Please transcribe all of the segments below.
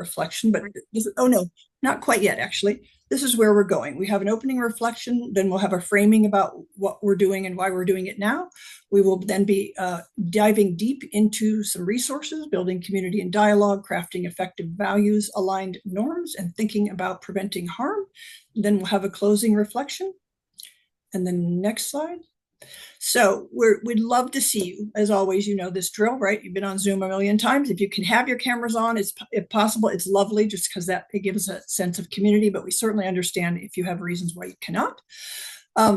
reflection, but oh no, not quite yet, actually. This is where we're going. We have an opening reflection, then we'll have a framing about what we're doing and why we're doing it now. We will then be diving deep into some resources, building community and dialogue, crafting effective values, aligned norms, and thinking about preventing harm. Then we'll have a closing reflection. And then next slide. So we'd love to see you. As always, you know this drill, right? You've been on Zoom a million times. If you can have your cameras on, if possible, it's lovely just because it gives a sense of community, but we certainly understand if you have reasons why you cannot.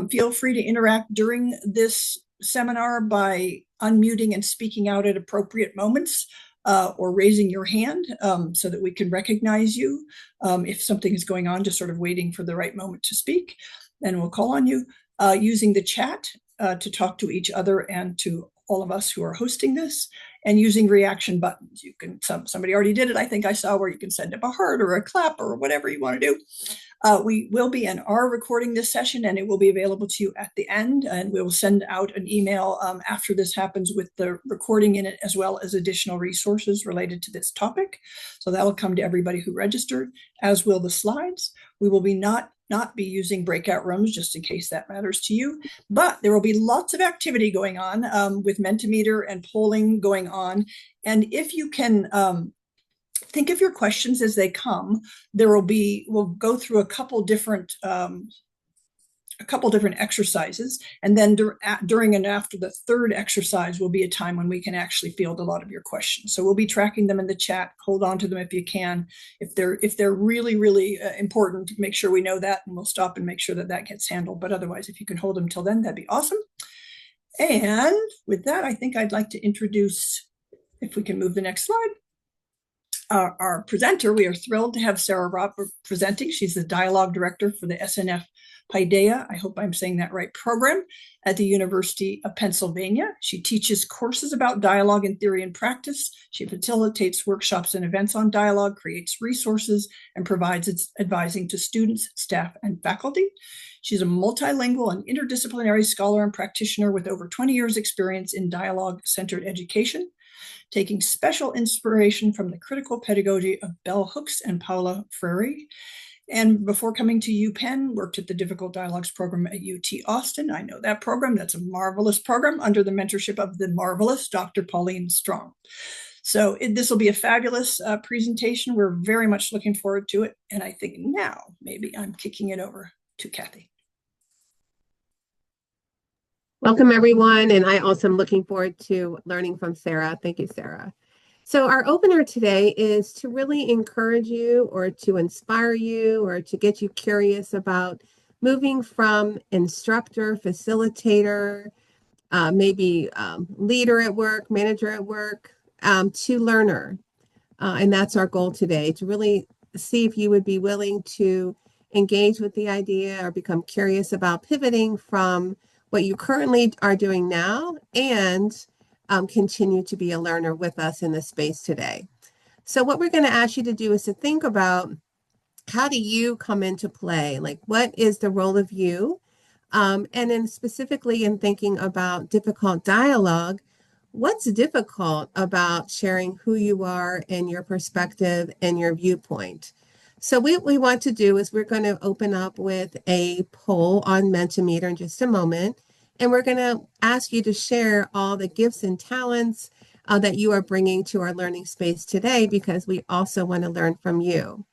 Feel free to interact during this seminar by unmuting and speaking out at appropriate moments or raising your hand so that we can recognize you if something is going on, just sort of waiting for the right moment to speak. And we'll call on you using the chat to talk to each other and to all of us who are hosting this, and using reaction buttons. You can, somebody already did it, I think I saw, where you can send up a heart or a clap or whatever you want to do. We will be and are recording this session, and it will be available to you at the end, and we will send out an email after this happens with the recording in it, as well as additional resources related to this topic. So that will come to everybody who registered, as will the slides. We will be not be using breakout rooms, just in case that matters to you, but there will be lots of activity going on with Mentimeter and polling going on. And if you can think of your questions as they come, we'll go through a couple different exercises, and then during and after the third exercise will be a time when we can actually field a lot of your questions. So we'll be tracking them in the chat. Hold on to them if you can. If they're really, really important, make sure we know that, and we'll stop and make sure that gets handled. But otherwise, if you can hold them till then, that'd be awesome. And with that, I think I'd like to introduce, if we can move the next slide, our presenter. We are thrilled to have Sarah Ropp presenting. She's the dialogue director for the SNF Paideia, I hope I'm saying that right, program at the University of Pennsylvania. She teaches courses about dialogue in theory and practice. She facilitates workshops and events on dialogue, creates resources, and provides its advising to students, staff, and faculty. She's a multilingual and interdisciplinary scholar and practitioner with over 20 years experience in dialogue-centered education, taking special inspiration from the critical pedagogy of Bell Hooks and Paula Freire. And before coming to UPenn, worked at the Difficult Dialogues program at UT Austin. I know that program. That's a marvelous program under the mentorship of the marvelous Dr. Pauline Strong. So this will be a fabulous presentation. We're very much looking forward to it. And I think now maybe I'm kicking it over to Kathy. Welcome, everyone. And I also am looking forward to learning from Sarah. Thank you, Sarah. So our opener today is to really encourage you, or to inspire you, or to get you curious about moving from instructor, facilitator, maybe leader at work, manager at work, to learner. And that's our goal today, to really see if you would be willing to engage with the idea or become curious about pivoting from what you currently are doing now and continue to be a learner with us in this space today. So what we're going to ask you to do is to think about, how do you come into play? Like, what is the role of you? And then specifically in thinking about difficult dialogue, what's difficult about sharing who you are and your perspective and your viewpoint? So what we want to do is we're going to open up with a poll on Mentimeter in just a moment. And we're going to ask you to share all the gifts and talents that you are bringing to our learning space today, because we also want to learn from you.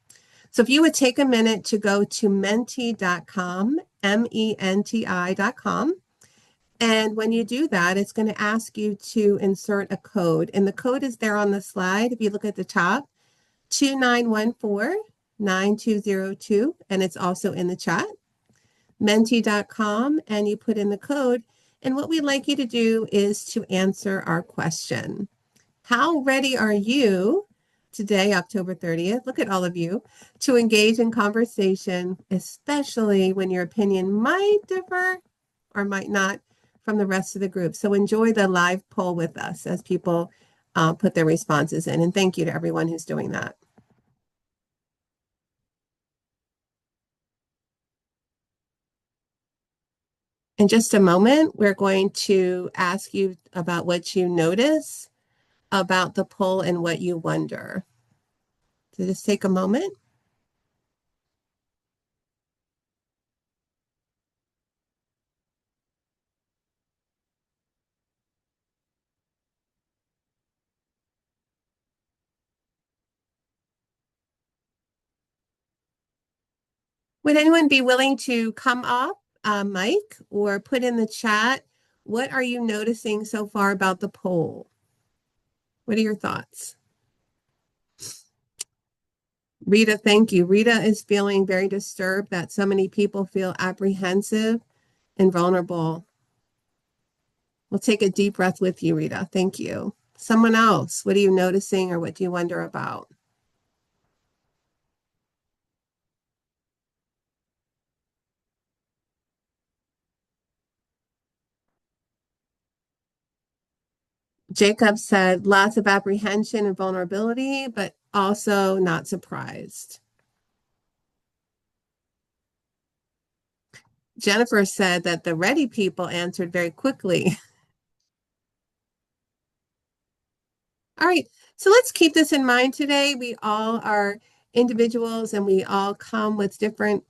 So if you would take a minute to go to menti.com, menti.com. And when you do that, it's going to ask you to insert a code. And the code is there on the slide. If you look at the top, 2914-9202. And it's also in the chat. Menti.com, and you put in the code. And what we'd like you to do is to answer our question. How ready are you today, October 30th, look at all of you, to engage in conversation, especially when your opinion might differ or might not from the rest of the group? So enjoy the live poll with us as people put their responses in. And thank you to everyone who's doing that. In just a moment, we're going to ask you about what you notice about the poll and what you wonder. So just take a moment. Would anyone be willing to come up, Mike, or put in the chat, what are you noticing so far about the poll? What are your thoughts? Rita, thank you. Rita is feeling very disturbed that so many people feel apprehensive and vulnerable. We'll take a deep breath with you, Rita. Thank you. Someone else, what are you noticing or what do you wonder about? Jacob said lots of apprehension and vulnerability, but also not surprised. Jennifer said that the ready people answered very quickly. All right, so let's keep this in mind today. We all are individuals and we all come with different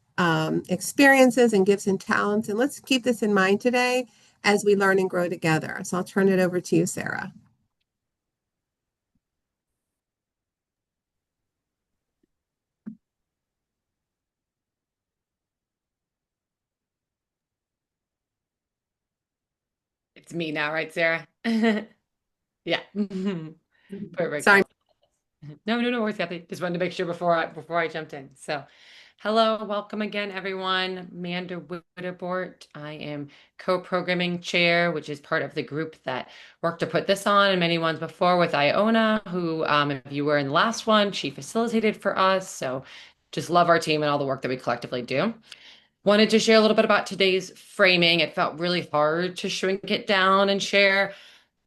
experiences and gifts and talents. And let's keep this in mind today as we learn and grow together. So I'll turn it over to you, Sarah. It's me now, right, Sarah? Yeah. Perfect. Sorry. No worries, Kathy. Just wanted to make sure before I jumped in. So, hello, welcome again, everyone. Amanda Wittebort. I am co-programming chair, which is part of the group that worked to put this on and many ones before with Iona, who, if you were in the last one, she facilitated for us. So, just love our team and all the work that we collectively do. Wanted to share a little bit about today's framing. It felt really hard to shrink it down and share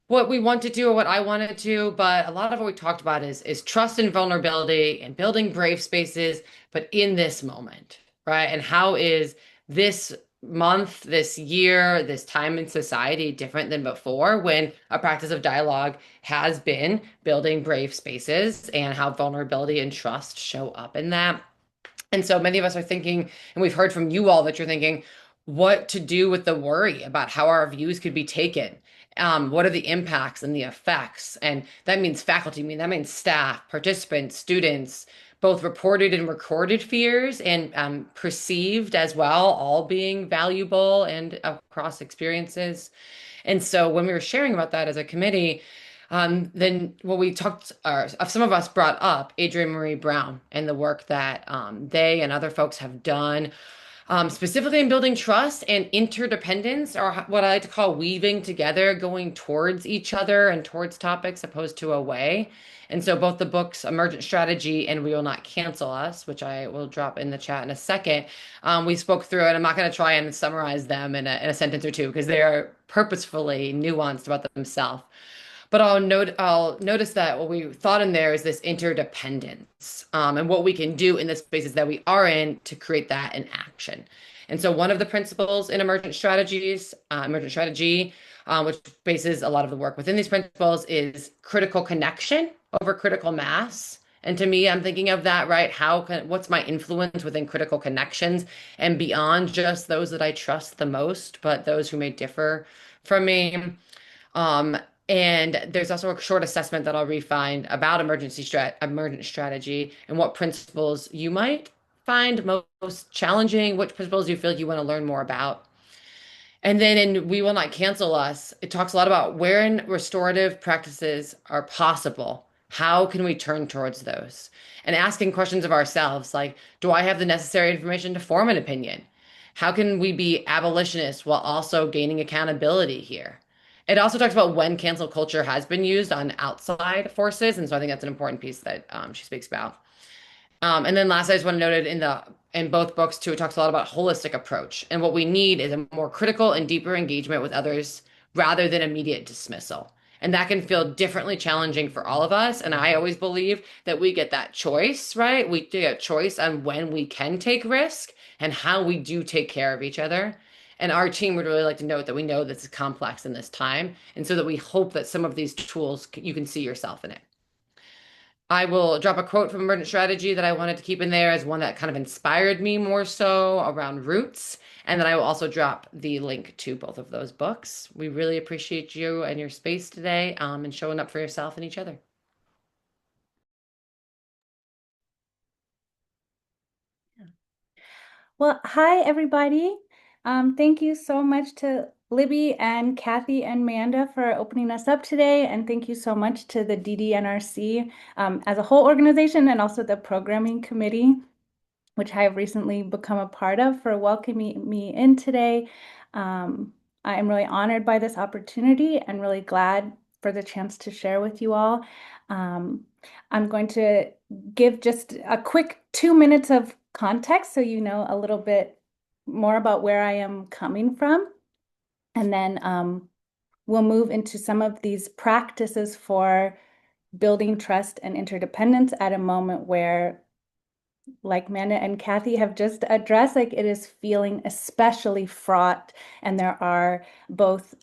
what we want to do or what I want to do, but a lot of what we talked about is trust and vulnerability and building brave spaces, but in this moment, right? And how is this month, this year, this time in society different than before when a practice of dialogue has been building brave spaces and how vulnerability and trust show up in that. And so many of us are thinking, and we've heard from you all that you're thinking, what to do with the worry about how our views could be taken. What are the impacts and the effects? And that means faculty, that means staff, participants, students, both reported and recorded fears and perceived as well, all being valuable and across experiences. And so when we were sharing about that as a committee, then what we talked, some of us brought up Adrienne Marie Brown and the work that they and other folks have done, specifically in building trust and interdependence, or what I like to call weaving together, going towards each other and towards topics opposed to away. And so both the books, Emergent Strategy and We Will Not Cancel Us, which I will drop in the chat in a second, we spoke through it. I'm not going to try and summarize them in a sentence or two because they are purposefully nuanced about themselves. But I'll notice that what we thought in there is this interdependence, and what we can do in the spaces that we are in to create that in action. And so one of the principles in emergent strategy, which bases a lot of the work within these principles, is critical connection over critical mass. And to me, I'm thinking of that, right? What's my influence within critical connections and beyond just those that I trust the most, but those who may differ from me. Um, and there's also a short assessment that I'll refine about emergent strategy and what principles you might find most challenging, which principles you feel you want to learn more about. And then in We Will Not Cancel Us, it talks a lot about where restorative practices are possible. How can we turn towards those? And asking questions of ourselves like, do I have the necessary information to form an opinion? How can we be abolitionists while also gaining accountability here? It also talks about when cancel culture has been used on outside forces. And so I think that's an important piece that she speaks about. And then last, I just want to note it in both books too. It talks a lot about holistic approach, and what we need is a more critical and deeper engagement with others rather than immediate dismissal. And that can feel differently challenging for all of us. And I always believe that we get that choice, right? We get a choice on when we can take risk and how we do take care of each other. And our team would really like to note that we know this is complex in this time, and so that we hope that some of these tools you can see yourself in it. I will drop a quote from Emergent Strategy that I wanted to keep in there as one that kind of inspired me more so around roots. And then I will also drop the link to both of those books. We really appreciate you and your space today, and showing up for yourself and each other. Well, hi, everybody. Thank you so much to Libby and Kathy and Amanda for opening us up today. And thank you so much to the DDNRC as a whole organization and also the programming committee, which I have recently become a part of, for welcoming me in today. I am really honored by this opportunity and really glad for the chance to share with you all. I'm going to give just a quick 2 minutes of context so you know a little bit more about where I am coming from. And then we'll move into some of these practices for building trust and interdependence at a moment where, like Amanda and Kathy have just addressed, like it is feeling especially fraught, and there are both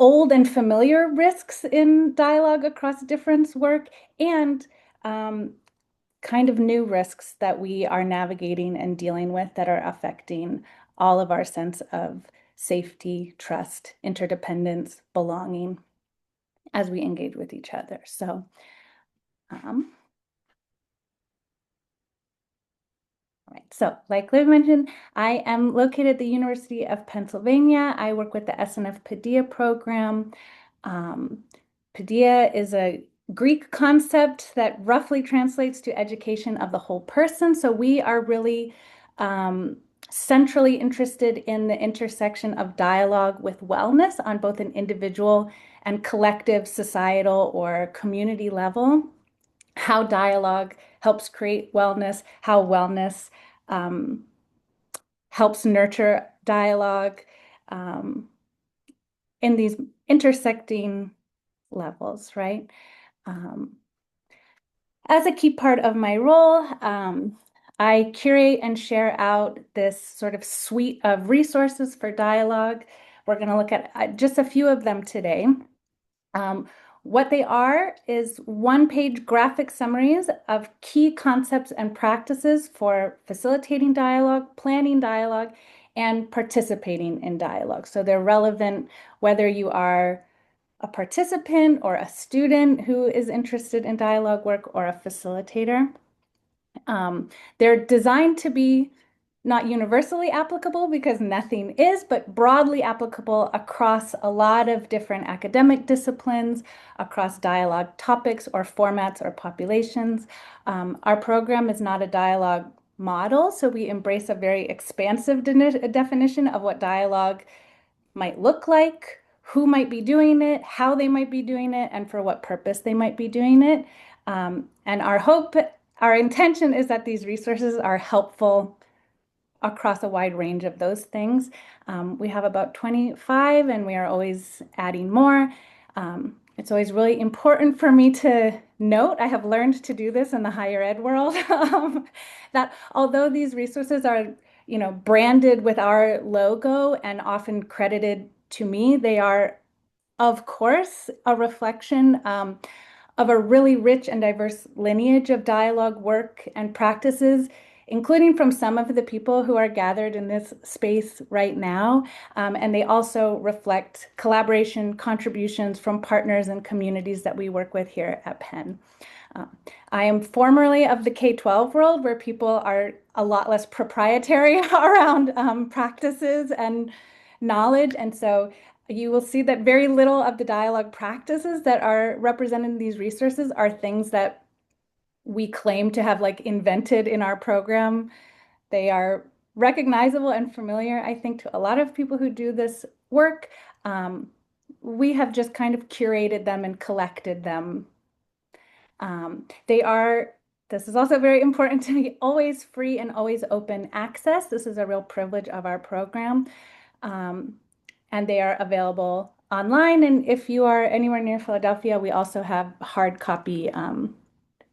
old and familiar risks in dialogue across difference work and kind of new risks that we are navigating and dealing with that are affecting all of our sense of safety, trust, interdependence, belonging as we engage with each other. So, all right, so like Liv mentioned, I am located at the University of Pennsylvania. I work with the SNF Paideia program. Paideia is a Greek concept that roughly translates to education of the whole person. So we are really centrally interested in the intersection of dialogue with wellness on both an individual and collective, societal, or community level. How dialogue helps create wellness, how wellness helps nurture dialogue in these intersecting levels, right? As a key part of my role, I curate and share out this sort of suite of resources for dialogue. We're going to look at just a few of them today. What they are is one-page graphic summaries of key concepts and practices for facilitating dialogue, planning dialogue, and participating in dialogue. So they're relevant whether you are a participant or a student who is interested in dialogue work or a facilitator. They're designed to be not universally applicable because nothing is, but broadly applicable across a lot of different academic disciplines, across dialogue topics or formats or populations. Our program is not a dialogue model, so we embrace a very expansive definition of what dialogue might look like, who might be doing it, how they might be doing it, and for what purpose they might be doing it. And our intention is that these resources are helpful across a wide range of those things. We have about 25 and we are always adding more. It's always really important for me to note, I have learned to do this in the higher ed world, that although these resources are, branded with our logo and often credited to me, they are, of course, a reflection of a really rich and diverse lineage of dialogue work and practices, including from some of the people who are gathered in this space right now. And they also reflect collaboration, contributions from partners and communities that we work with here at Penn. I am formerly of the K-12 world, where people are a lot less proprietary around practices and knowledge. And so you will see that very little of the dialogue practices that are represented in these resources are things that we claim to have invented in our program. They are recognizable and familiar, I think, to a lot of people who do this work. We have just kind of curated them and collected them. This is also very important to me, always free and always open access. This is a real privilege of our program. And they are available online. And if you are anywhere near Philadelphia, we also have hard copy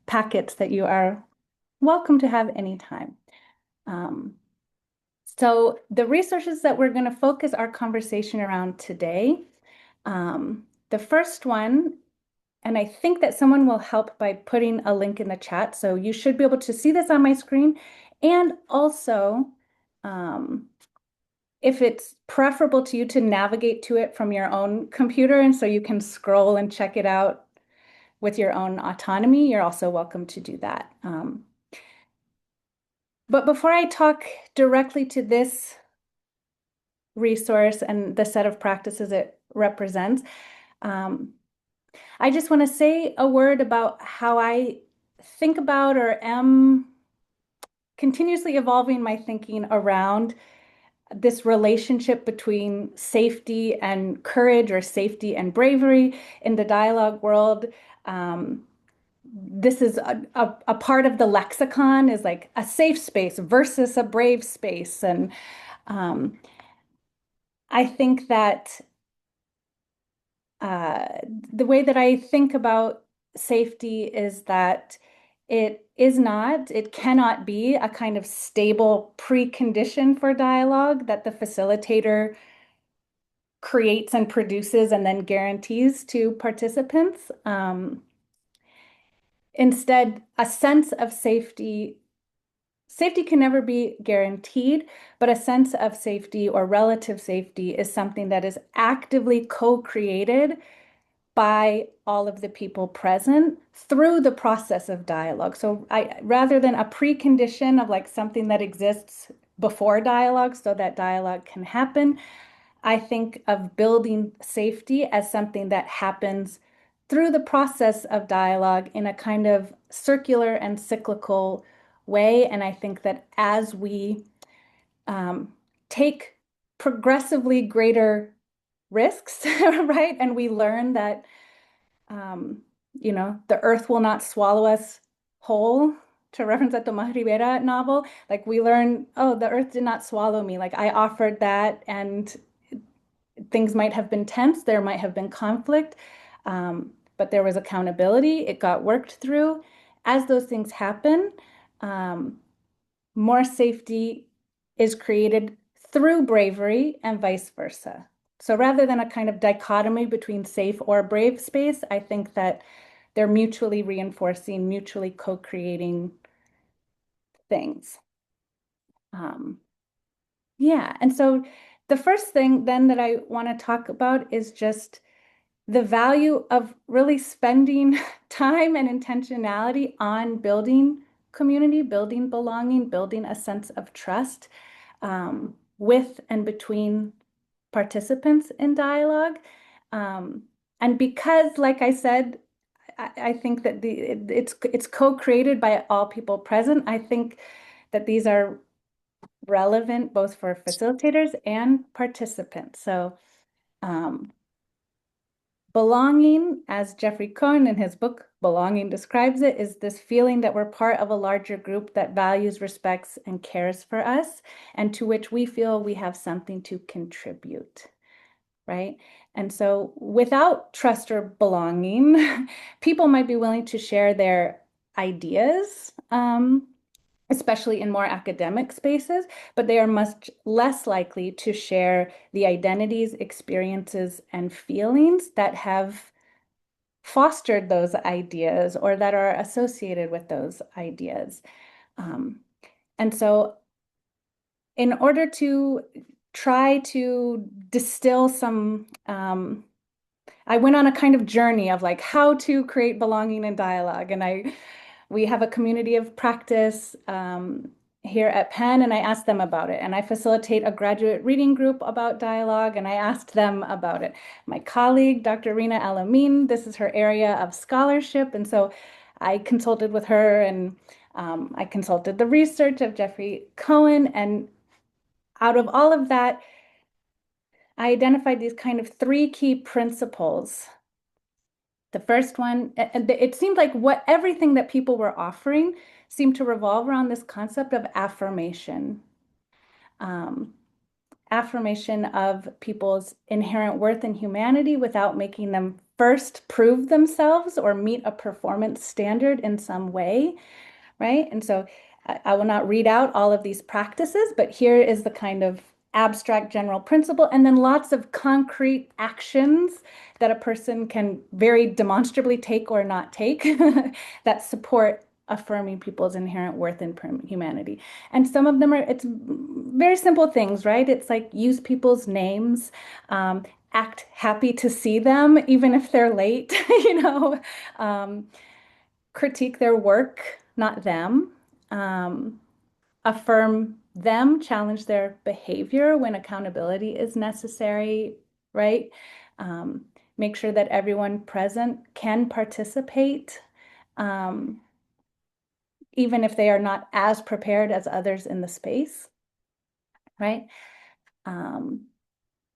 packets that you are welcome to have anytime. So the resources that we're going to focus our conversation around today, the first one And I think that someone will help by putting a link in the chat. So you should be able to see this on my screen. And also, if it's preferable to you to navigate to it from your own computer, and so you can scroll and check it out with your own autonomy, you're also welcome to do that. But before I talk directly to this resource and the set of practices it represents, I just want to say a word about how I think about or am continuously evolving my thinking around this relationship between safety and courage, or safety and bravery in the dialogue world. This is a part of the lexicon, is like a safe space versus a brave space. And I think that the way that I think about safety is that it cannot be a kind of stable precondition for dialogue that the facilitator creates and produces and then guarantees to participants. Instead, a sense of safety can never be guaranteed, but a sense of safety or relative safety is something that is actively co-created by all of the people present through the process of dialogue. So rather than a precondition of like something that exists before dialogue so that dialogue can happen, I think of building safety as something that happens through the process of dialogue in a kind of circular and cyclical way. And I think that as we take progressively greater risks, right, and we learn that the earth will not swallow us whole, to reference that Tomas Rivera novel, like we learn, oh, the earth did not swallow me. Like I offered that, and things might have been tense, there might have been conflict, but there was accountability. It got worked through. As those things happen, more safety is created through bravery and vice versa. So rather than a kind of dichotomy between safe or brave space, I think that they're mutually reinforcing, mutually co-creating things. Yeah, and so the first thing then that I want to talk about is just the value of really spending time and intentionality on building community, building belonging, building a sense of trust with and between participants in dialogue. And because, like I said, I think that it's co-created by all people present. I think that these are relevant both for facilitators and participants. So belonging, as Jeffrey Cohen in his book Belonging describes it, is this feeling that we're part of a larger group that values, respects, and cares for us, and to which we feel we have something to contribute, right? And so without trust or belonging, people might be willing to share their ideas, especially in more academic spaces, but they are much less likely to share the identities, experiences, and feelings that have fostered those ideas or that are associated with those ideas. And so in order to try to distill some, I went on a kind of journey of like how to create belonging and dialogue. And we have a community of practice here at Penn, and I asked them about it. And I facilitate a graduate reading group about dialogue, and I asked them about it. My colleague, Dr. Rina Alamin, this is her area of scholarship. And so I consulted with her, and I consulted the research of Jeffrey Cohen. And out of all of that, I identified these kind of three key principles. The first one, it seemed like everything that people were offering seemed to revolve around this concept of affirmation. Affirmation of people's inherent worth and humanity without making them first prove themselves or meet a performance standard in some way, right? And so I will not read out all of these practices, but here is the kind of abstract general principle, and then lots of concrete actions that a person can very demonstrably take or not take that support affirming people's inherent worth and humanity. And some of them it's very simple things, right? It's like use people's names, act happy to see them, even if they're late, critique their work, not them. Affirm them, challenge their behavior when accountability is necessary, right? Make sure that everyone present can participate, even if they are not as prepared as others in the space, right?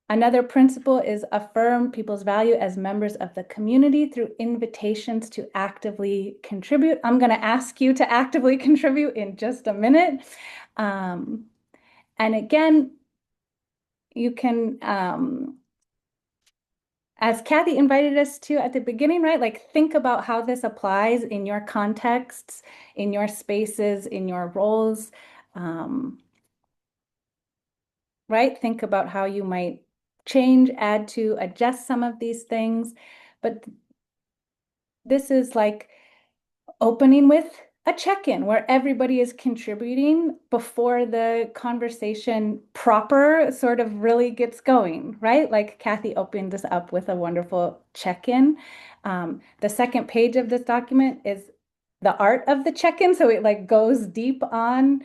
Another principle is affirm people's value as members of the community through invitations to actively contribute. I'm going to ask you to actively contribute in just a minute. And again, you can, as Kathy invited us to at the beginning, right? Like think about how this applies in your contexts, in your spaces, in your roles, right? Think about how you might change, add to, adjust some of these things. But this is like opening with a check-in where everybody is contributing before the conversation proper sort of really gets going, right? Like Kathy opened this up with a wonderful check-in. The second page of this document is the art of the check-in. So it like goes deep on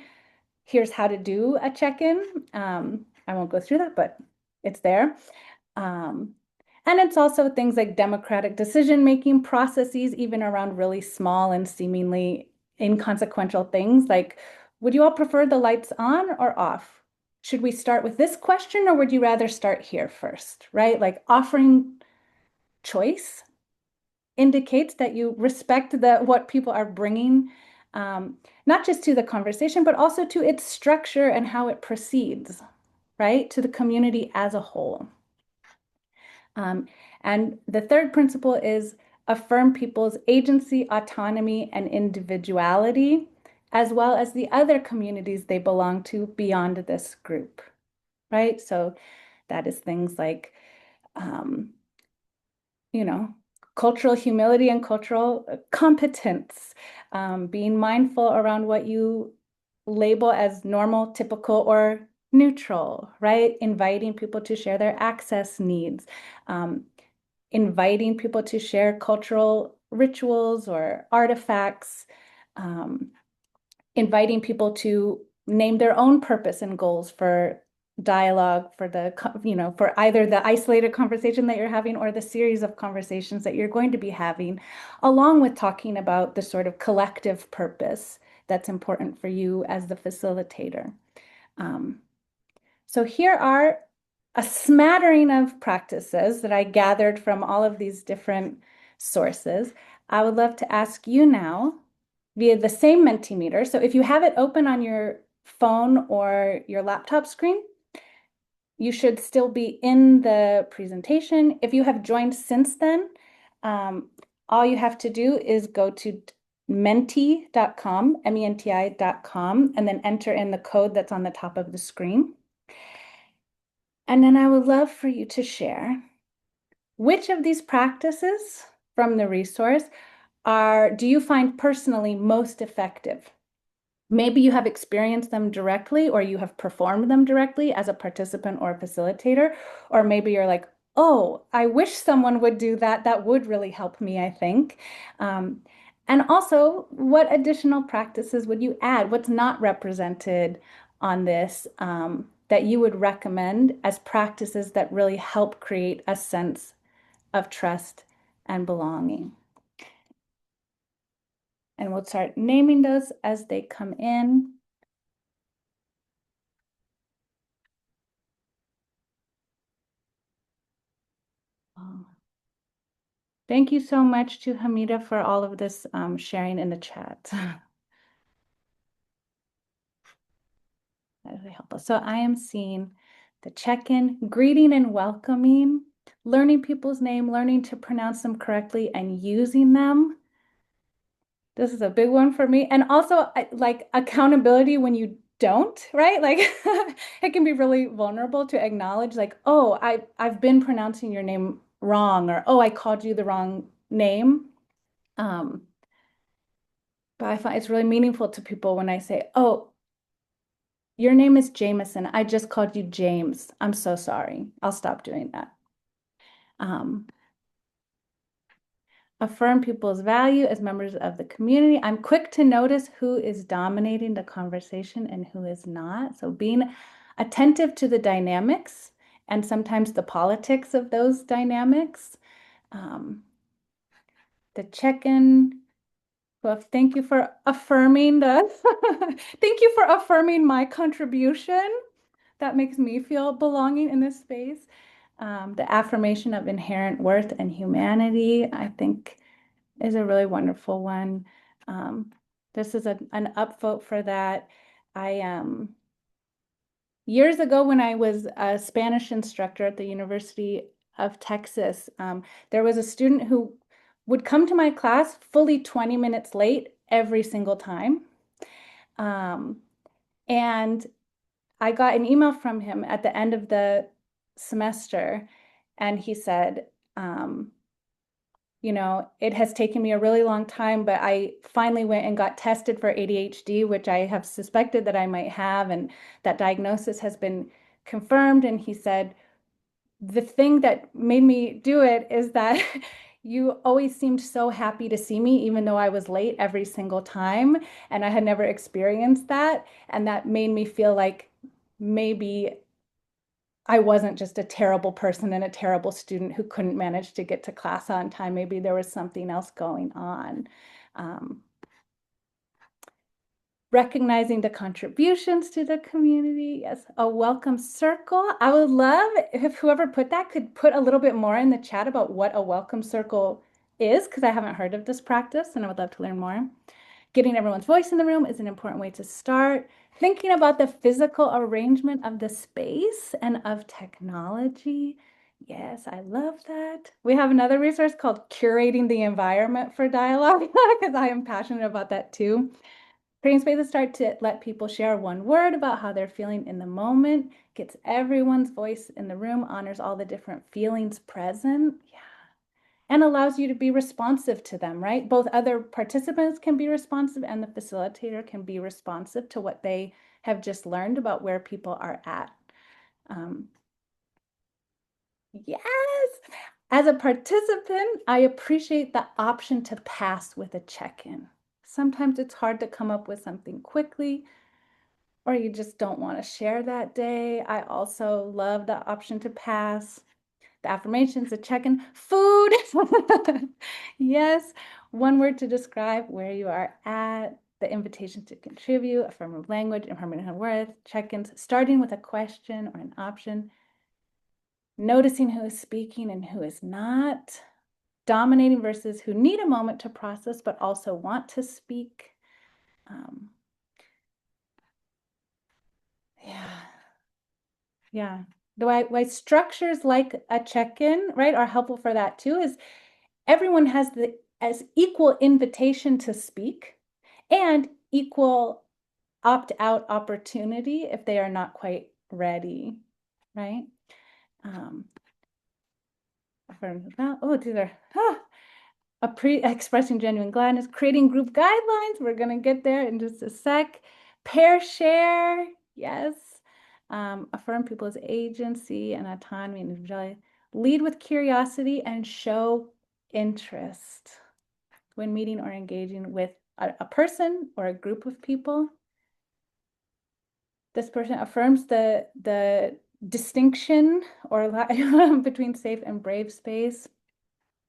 here's how to do a check-in. I won't go through that, but it's there. And it's also things like democratic decision-making processes, even around really small and seemingly inconsequential things. Like, would you all prefer the lights on or off? Should we start with this question or would you rather start here first, right? Like offering choice indicates that you respect what people are bringing, not just to the conversation, but also to its structure and how it proceeds, right? To the community as a whole. And the third principle is affirm people's agency, autonomy, and individuality, as well as the other communities they belong to beyond this group, right? So that is things like, cultural humility and cultural competence, being mindful around what you label as normal, typical, or neutral, right? Inviting people to share their access needs, inviting people to share cultural rituals or artifacts, inviting people to name their own purpose and goals for dialogue, for for either the isolated conversation that you're having or the series of conversations that you're going to be having, along with talking about the sort of collective purpose that's important for you as the facilitator. So here are a smattering of practices that I gathered from all of these different sources. I would love to ask you now via the same Mentimeter. So if you have it open on your phone or your laptop screen, you should still be in the presentation. If you have joined since then, all you have to do is go to menti.com, menti.com, and then enter in the code that's on the top of the screen. And then I would love for you to share which of these practices from the resource do you find personally most effective? Maybe you have experienced them directly or you have performed them directly as a participant or a facilitator, or maybe you're like, oh, I wish someone would do that. That would really help me, I think. And also, what additional practices would you add? What's not represented on this that you would recommend as practices that really help create a sense of trust and belonging? And we'll start naming those as they come in. Thank you so much to Hamida for all of this sharing in the chat. That really helpful. So I am seeing the check-in, greeting and welcoming, learning people's name, learning to pronounce them correctly and using them. This is a big one for me. And also like accountability when you don't, right? Like it can be really vulnerable to acknowledge like, oh, I've been pronouncing your name wrong, or oh, I called you the wrong name. But I find it's really meaningful to people when I say, oh, your name is Jameson. I just called you James. I'm so sorry. I'll stop doing that. Affirm people's value as members of the community. I'm quick to notice who is dominating the conversation and who is not. So being attentive to the dynamics and sometimes the politics of those dynamics. The check-in. Well, thank you for affirming thank you for affirming my contribution. That makes me feel belonging in this space. The affirmation of inherent worth and humanity, I think, is a really wonderful one. This is an upvote for that. Years ago, when I was a Spanish instructor at the University of Texas, there was a student who would come to my class fully 20 minutes late every single time. And I got an email from him at the end of the semester, and he said, you know, it has taken me a really long time, but I finally went and got tested for ADHD, which I have suspected that I might have, and that diagnosis has been confirmed. And he said, the thing that made me do it is that you always seemed so happy to see me, even though I was late every single time, and I had never experienced that. And that made me feel like maybe I wasn't just a terrible person and a terrible student who couldn't manage to get to class on time. Maybe there was something else going on. Recognizing the contributions to the community. Yes, a welcome circle. I would love if whoever put that could put a little bit more in the chat about what a welcome circle is, because I haven't heard of this practice and I would love to learn more. Getting everyone's voice in the room is an important way to start. Thinking about the physical arrangement of the space and of technology. Yes, I love that. We have another resource called Curating the Environment for Dialogue, because I am passionate about that too. Creating spaces start to let people share one word about how they're feeling in the moment, gets everyone's voice in the room, honors all the different feelings present. Yeah. And allows you to be responsive to them, right? Both other participants can be responsive and the facilitator can be responsive to what they have just learned about where people are at. Yes. As a participant, I appreciate the option to pass with a check-in. Sometimes it's hard to come up with something quickly, or you just don't want to share that day. I also love the option to pass. The affirmations, the check-in, food. Yes, one word to describe where you are at, the invitation to contribute, affirmative language, affirmative worth, check-ins, starting with a question or an option, noticing who is speaking and who is not, dominating versus who need a moment to process but also want to speak. Yeah. Why structures like a check-in, right, are helpful for that too, is everyone has as equal invitation to speak and equal opt-out opportunity if they are not quite ready, right? Oh, these are expressing genuine gladness, creating group guidelines. We're gonna get there in just a sec. Pair share, yes. Affirm people's agency and autonomy and individuality. Lead with curiosity and show interest when meeting or engaging with a person or a group of people. This person affirms the distinction or between safe and brave space.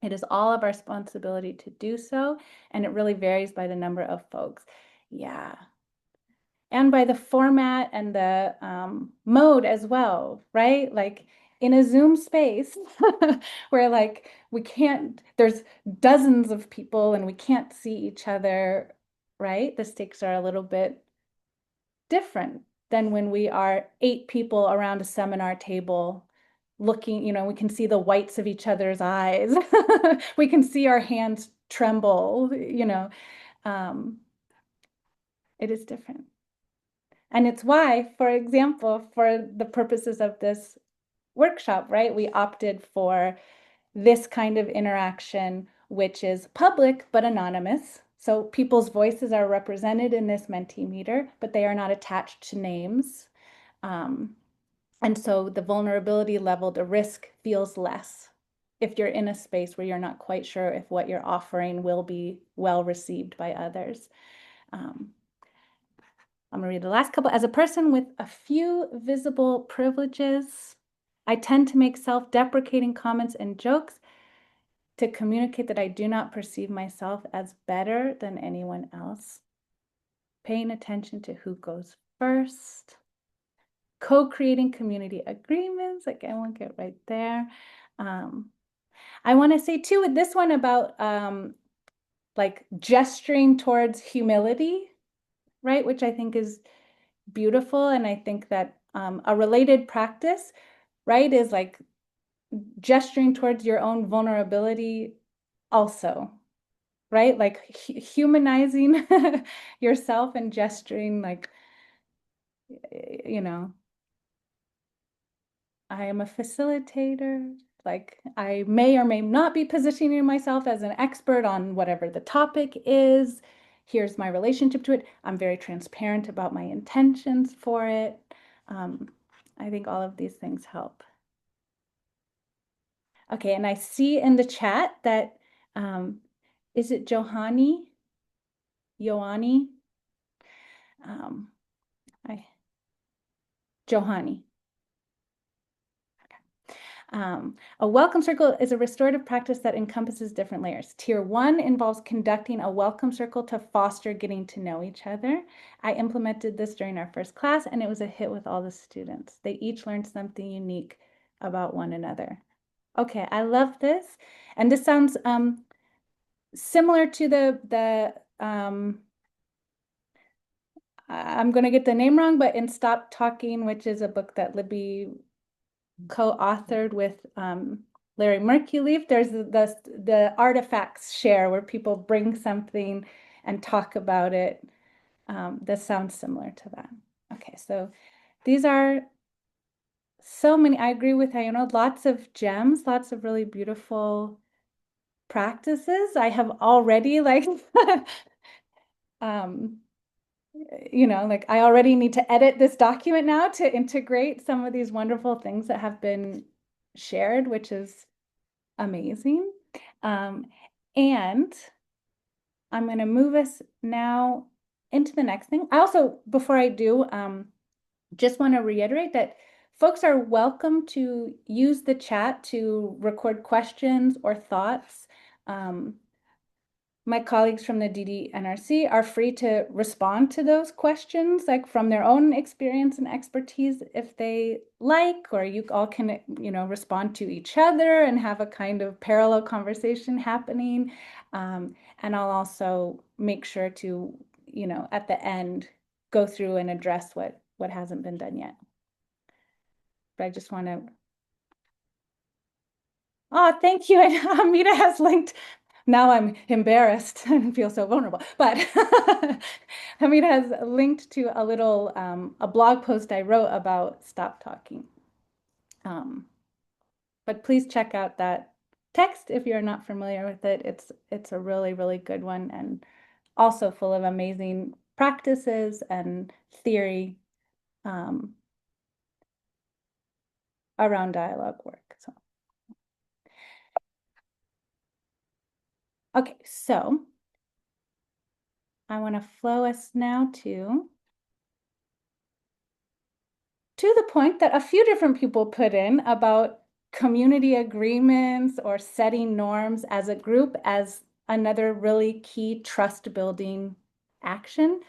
It is all of our responsibility to do so, and it really varies by the number of folks. Yeah. And by the format and the mode as well, right? Like in a Zoom space where like there's dozens of people and we can't see each other, right? The stakes are a little bit different than when we are 8 people around a seminar table looking, you know, we can see the whites of each other's eyes. We can see our hands tremble, you know. It is different. And it's why, for example, for the purposes of this workshop, right, we opted for this kind of interaction, which is public but anonymous. So people's voices are represented in this Mentimeter, but they are not attached to names. And so the vulnerability level, the risk feels less if you're in a space where you're not quite sure if what you're offering will be well received by others. I'm going to read the last couple. As a person with a few visible privileges, I tend to make self-deprecating comments and jokes to communicate that I do not perceive myself as better than anyone else. Paying attention to who goes first. Co-creating community agreements. Again, we'll get right there. I want to say too with this one about like gesturing towards humility, right? Which I think is beautiful. And I think that a related practice, right, is like gesturing towards your own vulnerability also, right? Like humanizing yourself and gesturing like, you know, I am a facilitator. Like I may or may not be positioning myself as an expert on whatever the topic is. Here's my relationship to it. I'm very transparent about my intentions for it. I think all of these things help. Okay, and I see in the chat that, is it Johanni? Johanni? Johanni. A welcome circle is a restorative practice that encompasses different layers. Tier 1 involves conducting a welcome circle to foster getting to know each other. I implemented this during our first class, and it was a hit with all the students. They each learned something unique about one another. Okay, I love this. And this sounds similar to the I'm going to get the name wrong, but in Stop Talking, which is a book that Libby co-authored with Larry Merculeaf, there's the artifacts share where people bring something and talk about it. This sounds similar to that. Okay, so these are so many. I agree with Ayana, lots of gems, lots of really beautiful practices. I have already like you know, like I already need to edit this document now to integrate some of these wonderful things that have been shared, which is amazing. And I'm going to move us now into the next thing. I also, before I do, just want to reiterate that folks are welcome to use the chat to record questions or thoughts. My colleagues from the DDNRC are free to respond to those questions, like from their own experience and expertise, if they like, or you all can, you know, respond to each other and have a kind of parallel conversation happening. And I'll also make sure to, you know, at the end, go through and address what hasn't been done yet. But I just want to. Oh, thank you. And Amita has linked. Now I'm embarrassed and feel so vulnerable. But Hamid has linked to a little a blog post I wrote about Stop Talking. But please check out that text if you're not familiar with it. It's a really, really good one and also full of amazing practices and theory around dialogue work. So. Okay, so I want to flow us now to the point that a few different people put in about community agreements or setting norms as a group as another really key trust building action.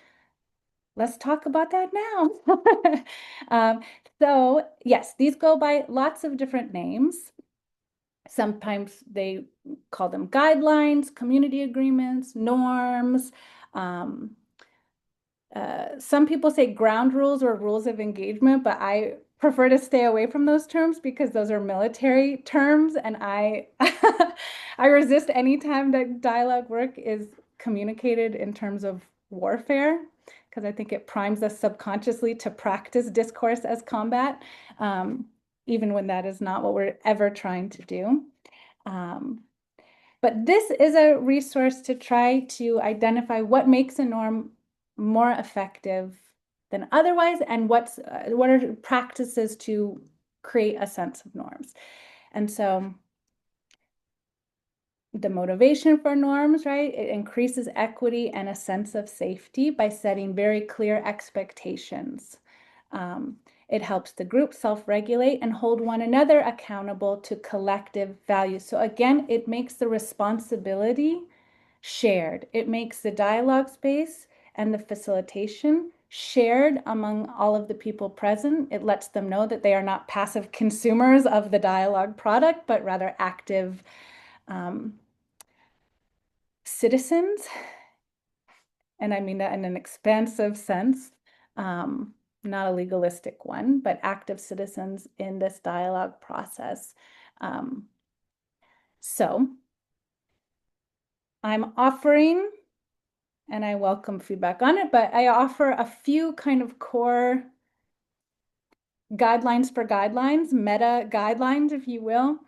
Let's talk about that now. So yes, these go by lots of different names. Sometimes they call them guidelines, community agreements, norms. Some people say ground rules or rules of engagement, but I prefer to stay away from those terms because those are military terms, and I I resist any time that dialogue work is communicated in terms of warfare. because I think it primes us subconsciously to practice discourse as combat, even when that is not what we're ever trying to do. But this is a resource to try to identify what makes a norm more effective than otherwise, and what are practices to create a sense of norms. And so the motivation for norms, right? It increases equity and a sense of safety by setting very clear expectations. It helps the group self-regulate and hold one another accountable to collective values. So again, it makes the responsibility shared. It makes the dialogue space and the facilitation shared among all of the people present. It lets them know that they are not passive consumers of the dialogue product, but rather active citizens. And I mean that in an expansive sense. Not a legalistic one, but active citizens in this dialogue process. So I'm offering, and I welcome feedback on it, but I offer a few kind of core guidelines for guidelines, meta guidelines, if you will.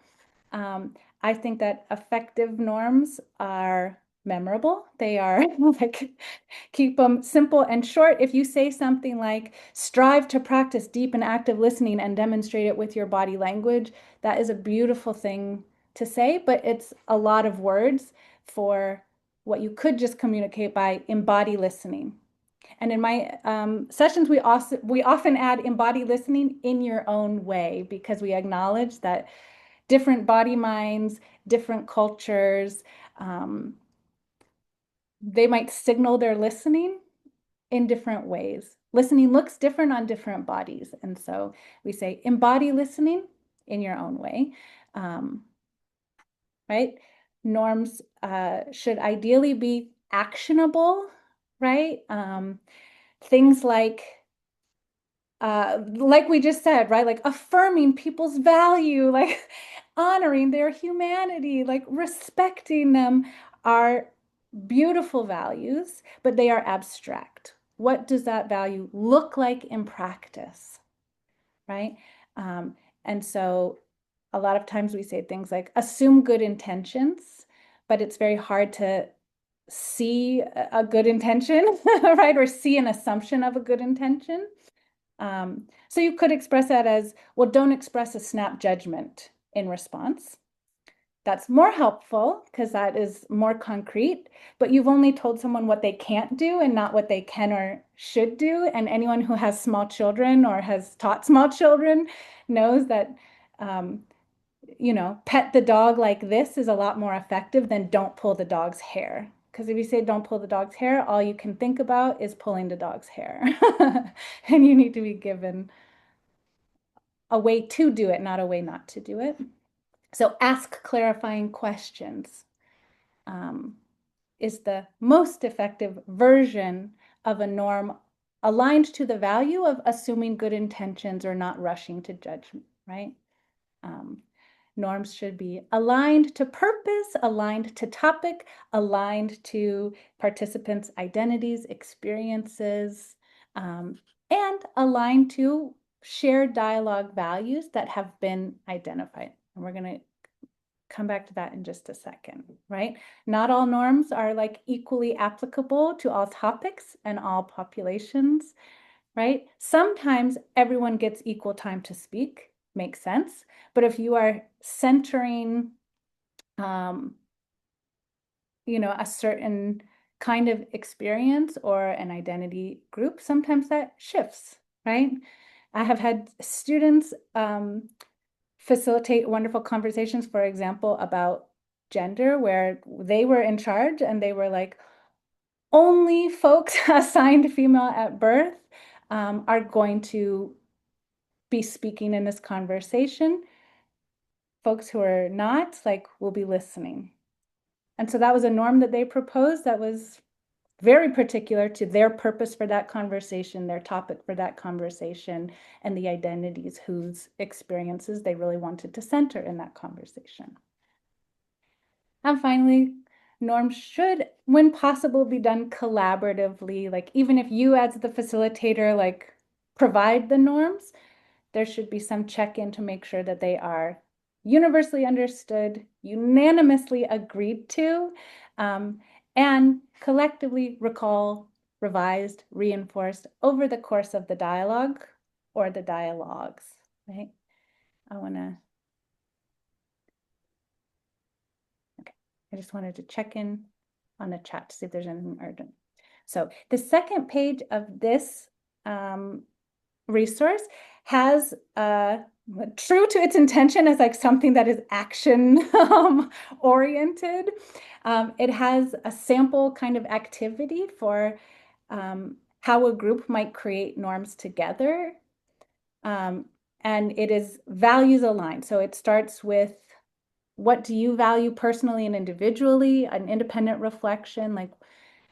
I think that effective norms are memorable. They are like, keep them simple and short. If you say something like, strive to practice deep and active listening and demonstrate it with your body language, that is a beautiful thing to say, but it's a lot of words for what you could just communicate by embody listening. And in my sessions, we often add embody listening in your own way, because we acknowledge that different body minds, different cultures, they might signal their listening in different ways. Listening looks different on different bodies. And so we say embody listening in your own way, right? Norms should ideally be actionable, right? Things like we just said, right? Like affirming people's value, like honoring their humanity, like respecting them are beautiful values, but they are abstract. What does that value look like in practice, right? And so a lot of times we say things like assume good intentions, but it's very hard to see a good intention, right? Or see an assumption of a good intention. So you could express that as, well, don't express a snap judgment in response. That's more helpful because that is more concrete, but you've only told someone what they can't do and not what they can or should do. And anyone who has small children or has taught small children knows that, pet the dog like this is a lot more effective than don't pull the dog's hair. Because if you say don't pull the dog's hair, all you can think about is pulling the dog's hair. And you need to be given a way to do it, not a way not to do it. So ask clarifying questions is the most effective version of a norm aligned to the value of assuming good intentions or not rushing to judgment, right? Norms should be aligned to purpose, aligned to topic, aligned to participants' identities, experiences, and aligned to shared dialogue values that have been identified. And we're going to come back to that in just a second, right? Not all norms are like equally applicable to all topics and all populations, right? Sometimes everyone gets equal time to speak, makes sense. But if you are centering, a certain kind of experience or an identity group, sometimes that shifts, right? I have had students facilitate wonderful conversations, for example, about gender, where they were in charge and they were like, only folks assigned female at birth are going to be speaking in this conversation. Folks who are not, will be listening. And so that was a norm that they proposed that was very particular to their purpose for that conversation, their topic for that conversation, and the identities whose experiences they really wanted to center in that conversation. And finally, norms should, when possible, be done collaboratively. Like even if you as the facilitator, like provide the norms, there should be some check-in to make sure that they are universally understood, unanimously agreed to, and collectively recalled, revised, reinforced over the course of the dialogue or the dialogues, right? I just wanted to check in on the chat to see if there's anything urgent. So the second page of this resource has true to its intention as like something that is action oriented. It has a sample kind of activity for how a group might create norms together. And it is values aligned. So it starts with what do you value personally and individually, an independent reflection, like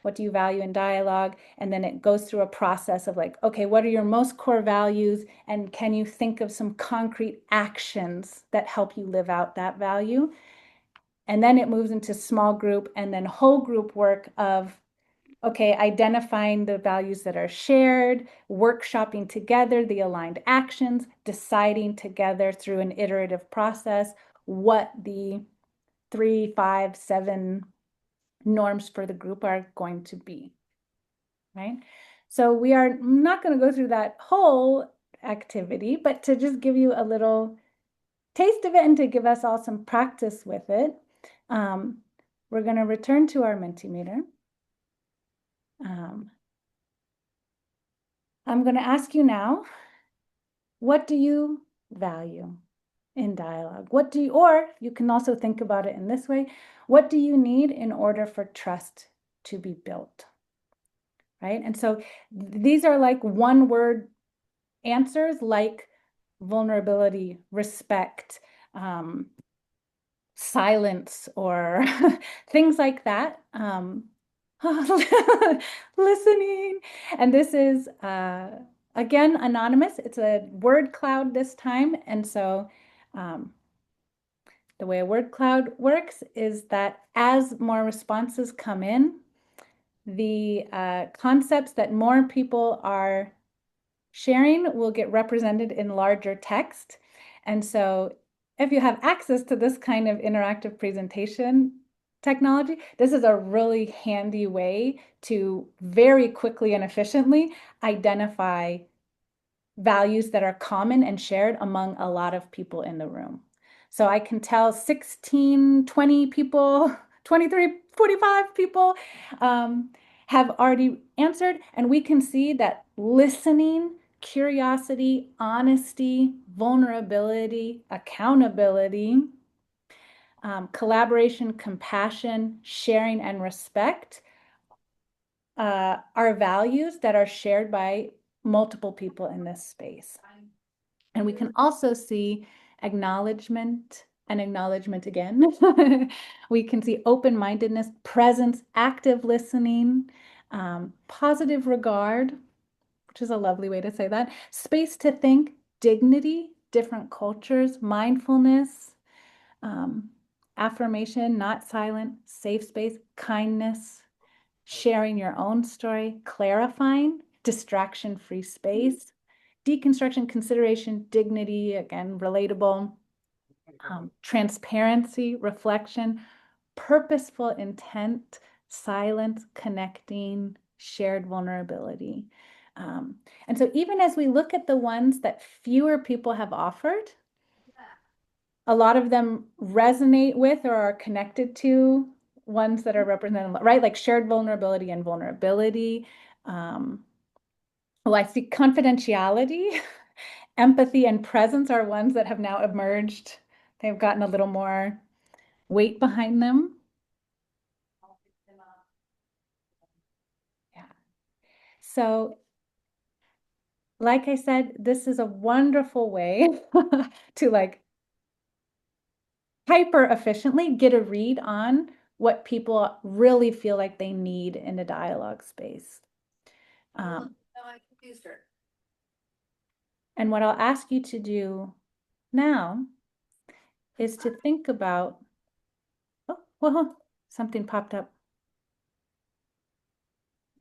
what do you value in dialogue? And then it goes through a process of like, okay, what are your most core values? And can you think of some concrete actions that help you live out that value? And then it moves into small group and then whole group work of, okay, identifying the values that are shared, workshopping together the aligned actions, deciding together through an iterative process what the 3, 5, 7 norms for the group are going to be, right? So we are not going to go through that whole activity, but to just give you a little taste of it and to give us all some practice with it, we're going to return to our Mentimeter. I'm going to ask you now, what do you value in dialogue? Or you can also think about it in this way, what do you need in order for trust to be built? Right? And so these are like one word answers like vulnerability, respect, silence, or things like that. Listening. And this is, again, anonymous. It's a word cloud this time. And so the way a word cloud works is that as more responses come in, the concepts that more people are sharing will get represented in larger text. And so if you have access to this kind of interactive presentation technology, this is a really handy way to very quickly and efficiently identify values that are common and shared among a lot of people in the room. So I can tell 16, 20 people, 23, 45 people have already answered, and we can see that listening, curiosity, honesty, vulnerability, accountability, collaboration, compassion, sharing, and respect are values that are shared by multiple people in this space. And we can also see acknowledgement and acknowledgement again. We can see open-mindedness, presence, active listening, positive regard, which is a lovely way to say that, space to think, dignity, different cultures, mindfulness, affirmation, not silent, safe space, kindness, sharing your own story, clarifying, distraction-free space, deconstruction, consideration, dignity, again, relatable, transparency, reflection, purposeful intent, silence, connecting, shared vulnerability. And so even as we look at the ones that fewer people have offered, a lot of them resonate with or are connected to ones that are represented, right? Like shared vulnerability and vulnerability. I see confidentiality, empathy, and presence are ones that have now emerged. They've gotten a little more weight behind them. Yeah. So, like I said, this is a wonderful way to like hyper efficiently get a read on what people really feel like they need in a dialogue space. I confused her. And what I'll ask you to do now is to think about, oh, well, Something popped up.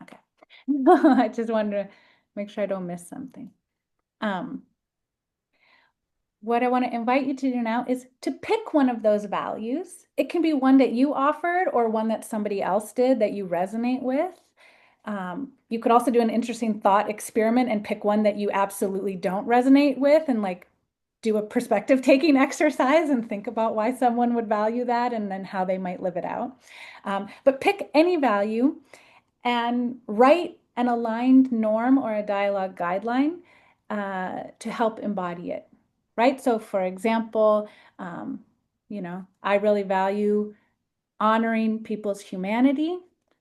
Okay. I just wanted to make sure I don't miss something. What I want to invite you to do now is to pick one of those values. It can be one that you offered or one that somebody else did that you resonate with. You could also do an interesting thought experiment and pick one that you absolutely don't resonate with and like do a perspective taking exercise and think about why someone would value that and then how they might live it out. But pick any value and write an aligned norm or a dialogue guideline to help embody it, right? So for example, I really value honoring people's humanity.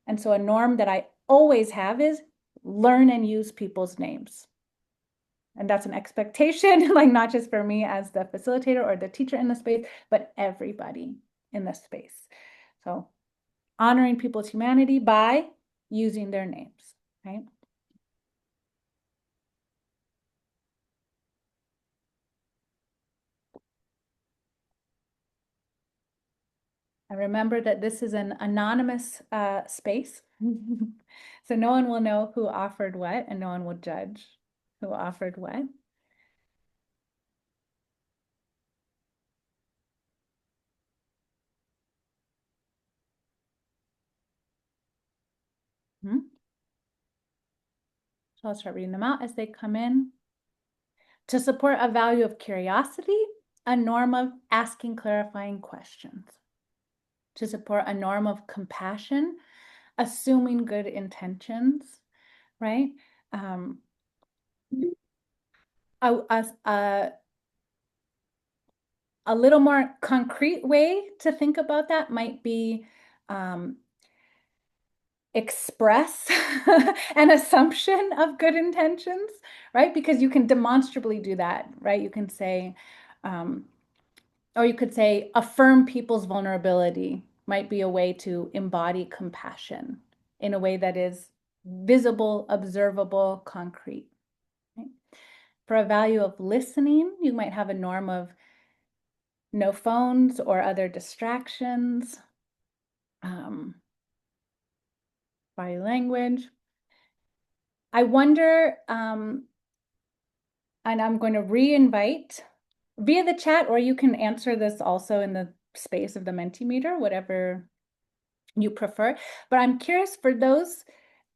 And so a norm that I always have is learn and use people's names. And that's an expectation, like not just for me as the facilitator or the teacher in the space, but everybody in the space. So honoring people's humanity by using their names, right? And remember that this is an anonymous space. So no one will know who offered what and no one will judge who offered what. So I'll start reading them out as they come in. To support a value of curiosity, a norm of asking clarifying questions. To support a norm of compassion, assuming good intentions, right? A little more concrete way to think about that might be express an assumption of good intentions, right? Because you can demonstrably do that, right? You can say, or you could say, affirm people's vulnerability might be a way to embody compassion in a way that is visible, observable, concrete. Right? For a value of listening, you might have a norm of no phones or other distractions, body language. I wonder, and I'm going to re-invite via the chat, or you can answer this also in the space of the Mentimeter, whatever you prefer. But I'm curious for those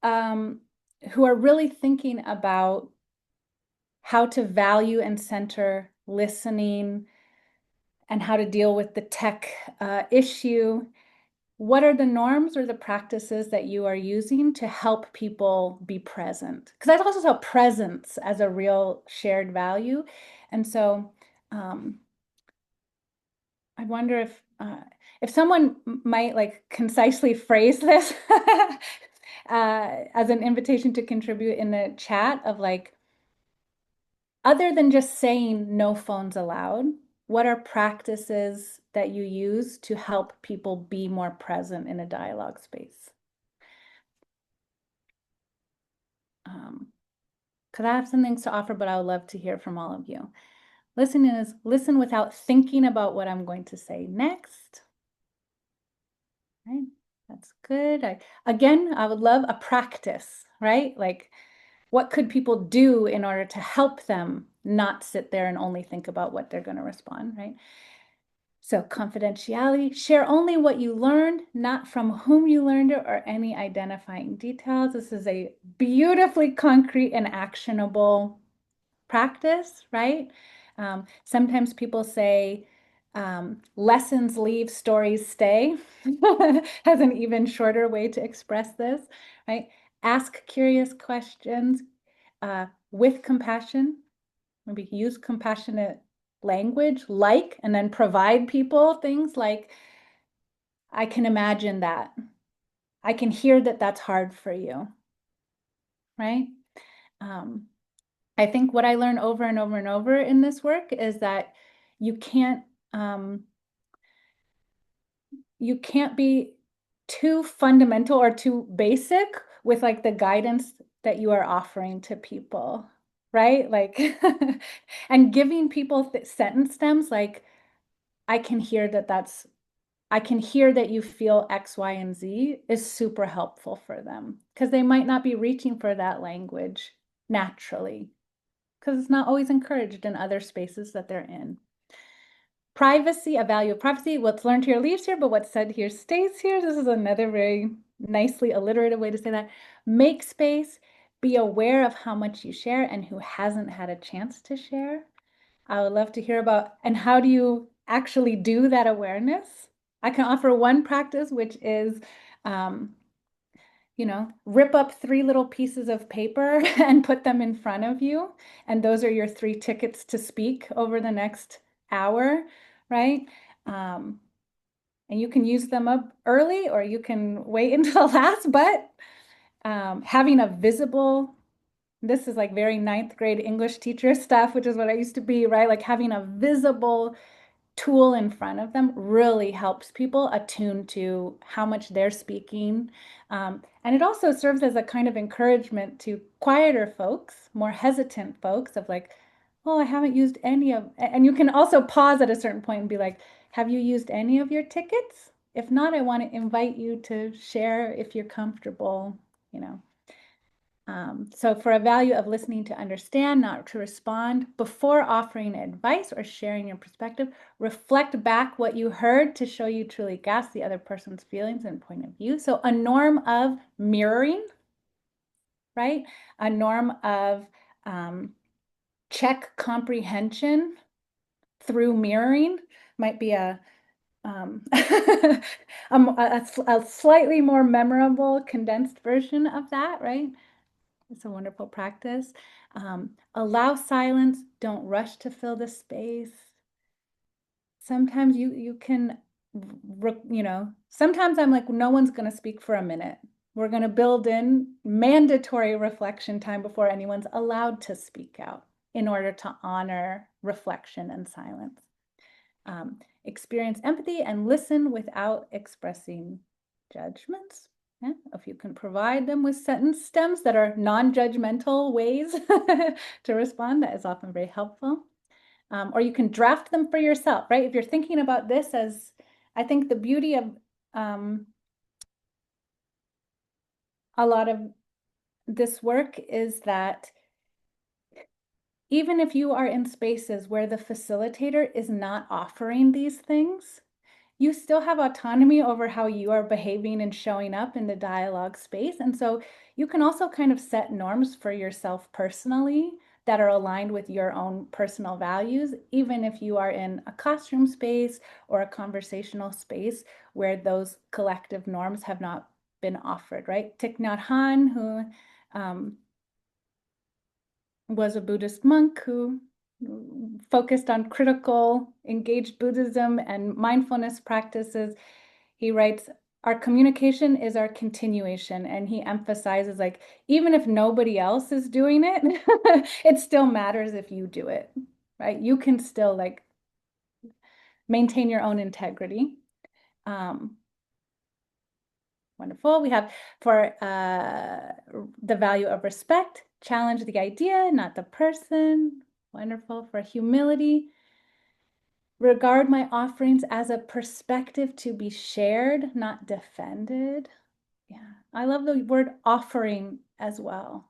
who are really thinking about how to value and center listening and how to deal with the tech issue. What are the norms or the practices that you are using to help people be present? Because I also saw presence as a real shared value. And so I wonder if someone might like concisely phrase this as an invitation to contribute in the chat of like, other than just saying no phones allowed, what are practices that you use to help people be more present in a dialogue space? Because I have some things to offer, but I would love to hear from all of you. Listening is listen without thinking about what I'm going to say next. Right? That's good. I would love a practice, right? Like, what could people do in order to help them not sit there and only think about what they're going to respond, right? So confidentiality, share only what you learned, not from whom you learned it or any identifying details. This is a beautifully concrete and actionable practice, right? Sometimes people say, lessons leave, stories stay, has an even shorter way to express this, right? Ask curious questions with compassion, maybe use compassionate language, like, and then provide people things like, I can imagine that. I can hear that that's hard for you, right? I think what I learn over and over and over in this work is that you can't be too fundamental or too basic with like the guidance that you are offering to people, right? Like, and giving people sentence stems like, I can hear that that's I can hear that you feel X, Y, and Z is super helpful for them because they might not be reaching for that language naturally because it's not always encouraged in other spaces that they're in. Privacy, a value of privacy. What's learned here leaves here, but what's said here stays here. This is another very nicely alliterative way to say that. Make space, be aware of how much you share and who hasn't had a chance to share. I would love to hear about, and how do you actually do that awareness? I can offer one practice, which is, rip up 3 little pieces of paper and put them in front of you. And those are your 3 tickets to speak over the next hour, right? And you can use them up early or you can wait until last, but having a visible, this is like very 9th grade English teacher stuff, which is what I used to be, right? Like having a visible tool in front of them really helps people attune to how much they're speaking. And it also serves as a kind of encouragement to quieter folks, more hesitant folks of like, oh, I haven't used any of, and you can also pause at a certain point and be like, have you used any of your tickets? If not, I want to invite you to share if you're comfortable, you know. So for a value of listening to understand, not to respond, before offering advice or sharing your perspective, reflect back what you heard to show you truly grasp the other person's feelings and point of view. So a norm of mirroring, right? A norm of check comprehension through mirroring might be a a slightly more memorable, condensed version of that, right? It's a wonderful practice. Allow silence. Don't rush to fill the space. Sometimes you can, sometimes I'm like, no one's going to speak for a minute. We're going to build in mandatory reflection time before anyone's allowed to speak out in order to honor reflection and silence. Experience empathy and listen without expressing judgments. Yeah, if you can provide them with sentence stems that are non-judgmental ways to respond, that is often very helpful. Or you can draft them for yourself, right? If you're thinking about this as, I think the beauty of a lot of this work is that even if you are in spaces where the facilitator is not offering these things, you still have autonomy over how you are behaving and showing up in the dialogue space. And so you can also kind of set norms for yourself personally that are aligned with your own personal values, even if you are in a classroom space or a conversational space where those collective norms have not been offered, right? Thich Nhat Hanh, who was a Buddhist monk who focused on critical, engaged Buddhism and mindfulness practices. He writes, our communication is our continuation. And he emphasizes like, even if nobody else is doing it, it still matters if you do it, right? You can still like maintain your own integrity. Wonderful. We have for the value of respect, challenge the idea, not the person. Wonderful. For humility, regard my offerings as a perspective to be shared, not defended. Yeah, I love the word offering as well.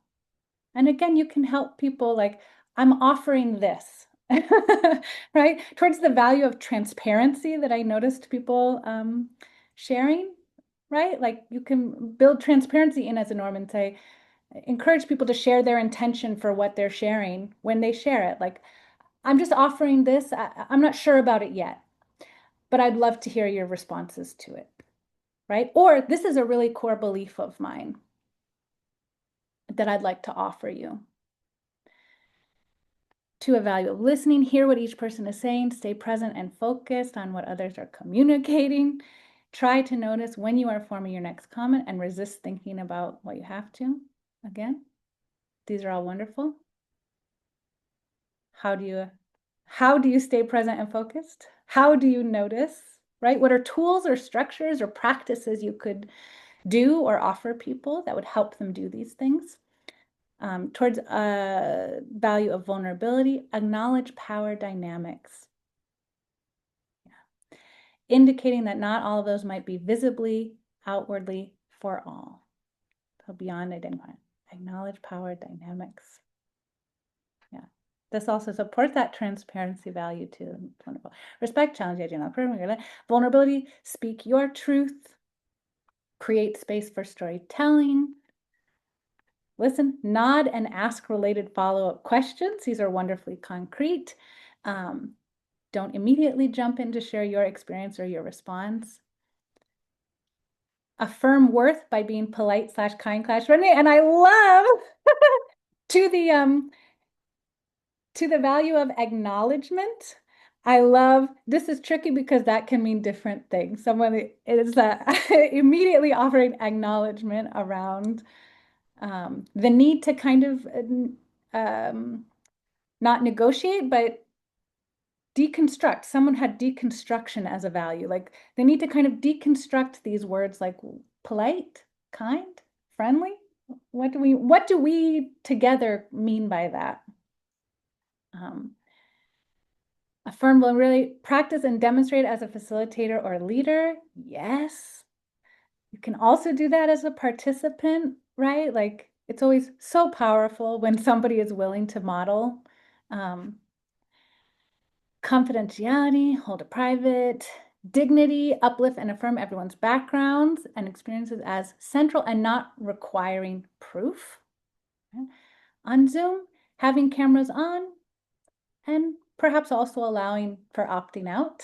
And again, you can help people like, I'm offering this, right? Towards the value of transparency that I noticed people sharing, right? Like you can build transparency in as a norm and say, encourage people to share their intention for what they're sharing when they share it. Like, I'm just offering this. I'm not sure about it yet, but I'd love to hear your responses to it, right? Or this is a really core belief of mine that I'd like to offer you. To a value of listening, hear what each person is saying, stay present and focused on what others are communicating. Try to notice when you are forming your next comment and resist thinking about what you have to. Again, these are all wonderful. How do you stay present and focused? How do you notice, right? What are tools or structures or practices you could do or offer people that would help them do these things? Towards a value of vulnerability, acknowledge power dynamics. Yeah. indicating that not all of those might be visibly, outwardly for all. So beyond identifying, acknowledge power dynamics. Yeah. This also supports that transparency value too. It's wonderful. Respect, challenge, vulnerability, speak your truth, create space for storytelling. Listen, nod, and ask related follow-up questions. These are wonderfully concrete. Don't immediately jump in to share your experience or your response. Affirm worth by being polite / kind / friendly. And I love to the value of acknowledgement. I love, this is tricky because that can mean different things. Someone is immediately offering acknowledgement around the need to kind of not negotiate, but deconstruct. Someone had deconstruction as a value. Like they need to kind of deconstruct these words like polite, kind, friendly. What do we together mean by that? Affirm will really practice and demonstrate as a facilitator or leader. Yes. You can also do that as a participant, right? Like it's always so powerful when somebody is willing to model. Confidentiality, hold it private, dignity, uplift and affirm everyone's backgrounds and experiences as central and not requiring proof. Okay. On Zoom, having cameras on and perhaps also allowing for opting out.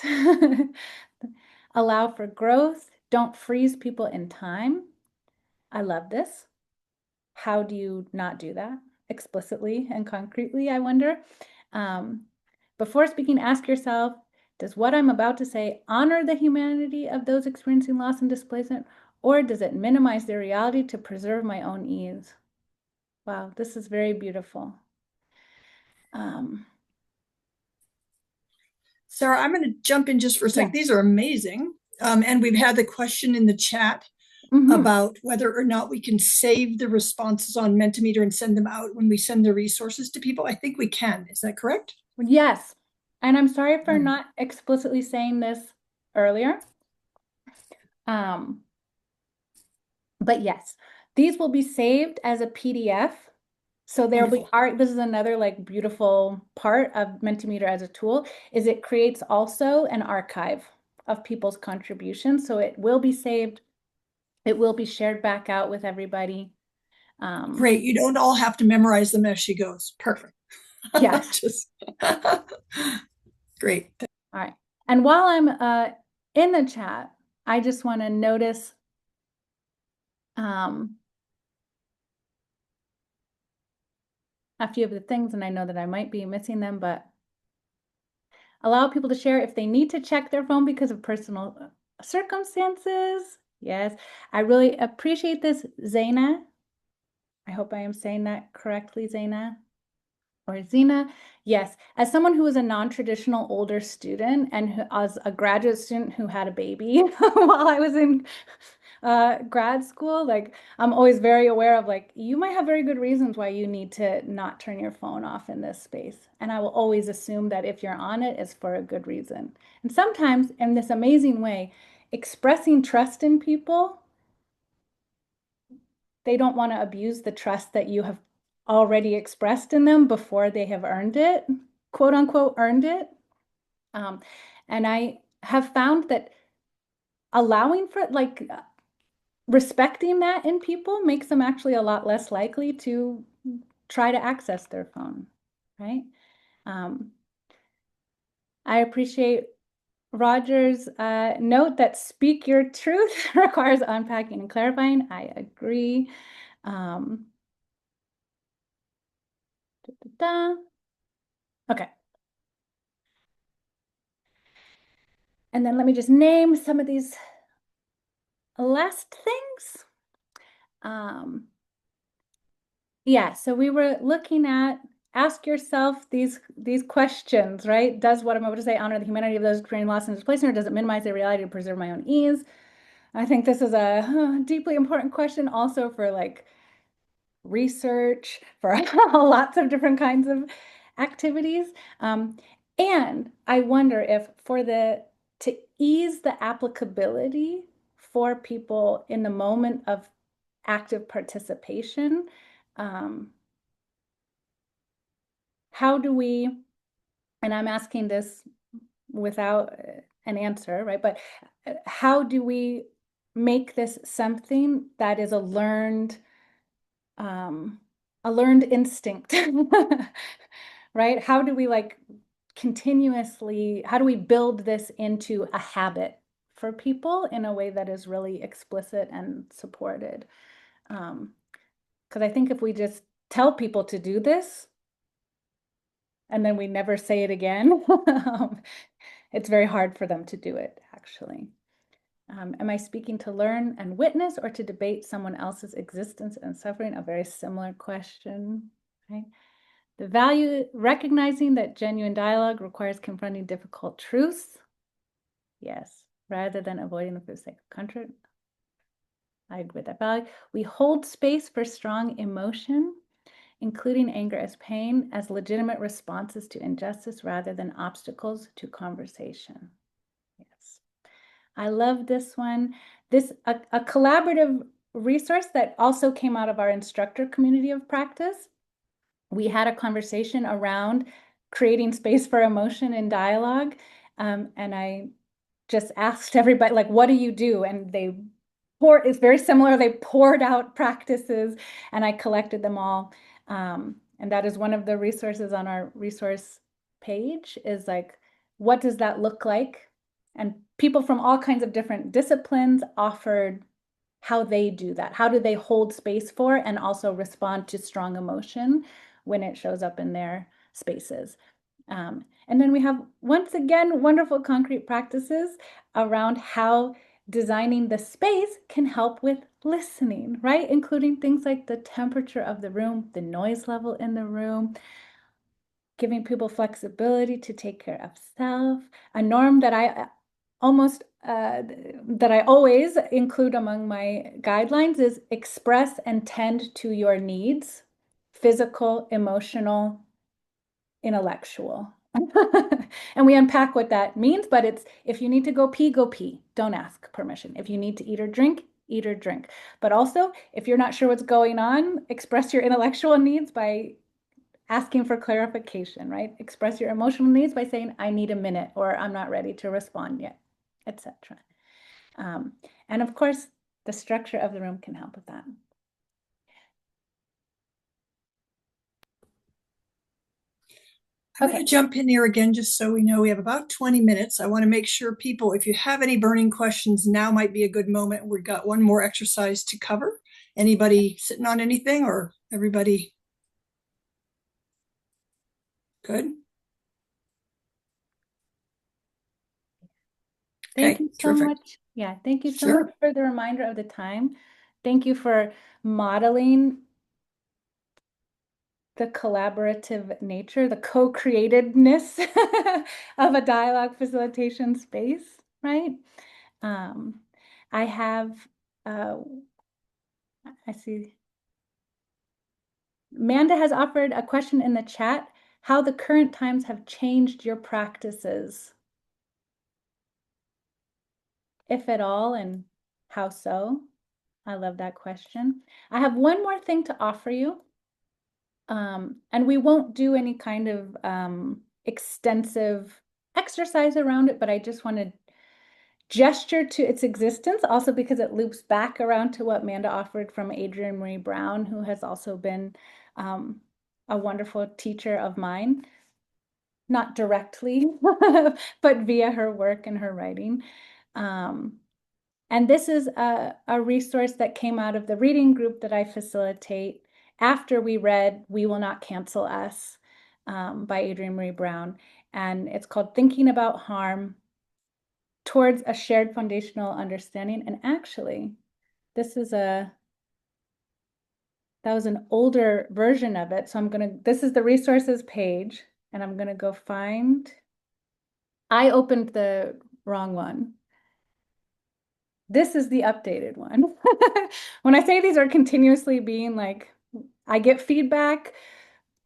Allow for growth. Don't freeze people in time. I love this. How do you not do that explicitly and concretely, I wonder? Before speaking, ask yourself, does what I'm about to say honor the humanity of those experiencing loss and displacement, or does it minimize their reality to preserve my own ease? Wow, this is very beautiful. Sarah, I'm going to jump in just for a second. Yeah. These are amazing. And we've had the question in the chat about whether or not we can save the responses on Mentimeter and send them out when we send the resources to people. I think we can. Is that correct? Yes. And I'm sorry for not explicitly saying this earlier. But yes, these will be saved as a PDF. So there will be art. This is another like beautiful part of Mentimeter as a tool is it creates also an archive of people's contributions. So it will be saved. It will be shared back out with everybody. Great. You don't all have to memorize them as she goes. Perfect. Yes. Great. All right. And while I'm in the chat, I just want to notice a few of the things, and I know that I might be missing them, but allow people to share if they need to check their phone because of personal circumstances. Yes, I really appreciate this, Zaina. I hope I am saying that correctly, Zaina. Or Zena. Yes, as someone who was a non-traditional older student and who, as a graduate student who had a baby while I was in grad school, like I'm always very aware of like, you might have very good reasons why you need to not turn your phone off in this space. And I will always assume that if you're on it, it's for a good reason. And sometimes in this amazing way, expressing trust in people, they don't want to abuse the trust that you have already expressed in them before they have earned it, quote unquote, earned it. And I have found that allowing for like respecting that in people makes them actually a lot less likely to try to access their phone, right? I appreciate Roger's note that speak your truth requires unpacking and clarifying. I agree. Okay. And then let me just name some of these last things. Yeah, so we were looking at ask yourself these questions, right? Does what I'm about to say honor the humanity of those experiencing loss and displacement, or does it minimize their reality to preserve my own ease? I think this is a deeply important question also for like research, for lots of different kinds of activities. And I wonder if for the to ease the applicability for people in the moment of active participation, how do we, and I'm asking this without an answer, right? But how do we make this something that is a learned instinct, right? How do we continuously, how do we build this into a habit for people in a way that is really explicit and supported? Because I think if we just tell people to do this and then we never say it again, it's very hard for them to do it, actually. Am I speaking to learn and witness or to debate someone else's existence and suffering? A very similar question, right? The value, recognizing that genuine dialogue requires confronting difficult truths. Yes, rather than avoiding them for the sake of comfort. I agree with that value. We hold space for strong emotion, including anger as pain, as legitimate responses to injustice rather than obstacles to conversation. Yes. I love this one. This a collaborative resource that also came out of our instructor community of practice. We had a conversation around creating space for emotion and dialogue. And I just asked everybody, like, what do you do? And it's very similar. They poured out practices and I collected them all. And that is one of the resources on our resource page, is like, what does that look like? And people from all kinds of different disciplines offered how they do that. How do they hold space for and also respond to strong emotion when it shows up in their spaces? And then we have, once again, wonderful concrete practices around how designing the space can help with listening, right? Including things like the temperature of the room, the noise level in the room, giving people flexibility to take care of self. A norm that I always include among my guidelines is express and tend to your needs, physical, emotional, intellectual. And we unpack what that means, but it's, if you need to go pee, go pee. Don't ask permission. If you need to eat or drink, eat or drink. But also, if you're not sure what's going on, express your intellectual needs by asking for clarification, right? Express your emotional needs by saying, I need a minute, or I'm not ready to respond yet, etc. And of course, the structure of the room can help with that. I'm going to jump in here again, just so we know we have about 20 minutes. I want to make sure people, if you have any burning questions, now might be a good moment. We've got one more exercise to cover. Anybody sitting on anything, or everybody good? Thank you so terrific. much. Yeah, thank you so Sure. much for the reminder of the time. Thank you for modeling the collaborative nature, the co-createdness of a dialogue facilitation space, right? I have, I see, Amanda has offered a question in the chat, how the current times have changed your practices, if at all, and how so? I love that question. I have one more thing to offer you. And we won't do any kind of extensive exercise around it, but I just want to gesture to its existence, also because it loops back around to what Amanda offered from Adrienne Maree Brown, who has also been a wonderful teacher of mine, not directly, but via her work and her writing. And this is a resource that came out of the reading group that I facilitate after we read We Will Not Cancel Us by Adrienne Maree Brown. And it's called Thinking About Harm Towards a Shared Foundational Understanding. And actually, this is that was an older version of it. So this is the resources page, and I'm gonna go find, I opened the wrong one. This is the updated one. When I say these are continuously being like, I get feedback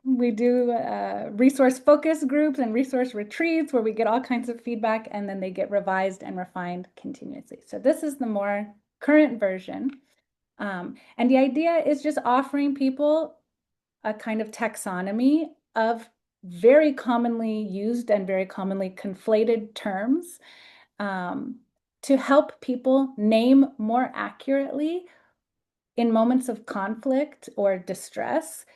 We do resource focus groups and resource retreats where we get all kinds of feedback and then they get revised and refined continuously. So this is the more current version. And the idea is just offering people a kind of taxonomy of very commonly used and very commonly conflated terms to help people name more accurately in moments of conflict or distress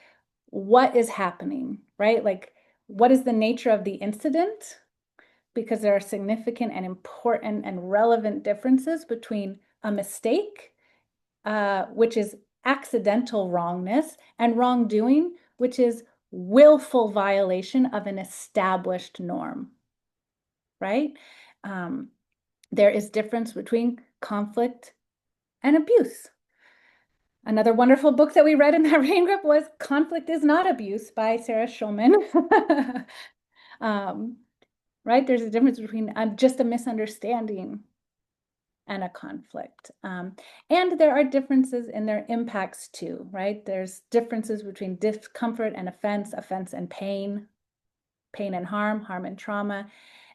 what is happening, right? Like, what is the nature of the incident? Because there are significant and important and relevant differences between a mistake, which is accidental wrongness, and wrongdoing, which is willful violation of an established norm, right? There is difference between conflict and abuse. Another wonderful book that we read in that reading group was Conflict is Not Abuse by Sarah Schulman. Right? There's a difference between just a misunderstanding and a conflict. And there are differences in their impacts too, right? There's differences between discomfort and offense, offense and pain, pain and harm, harm and trauma.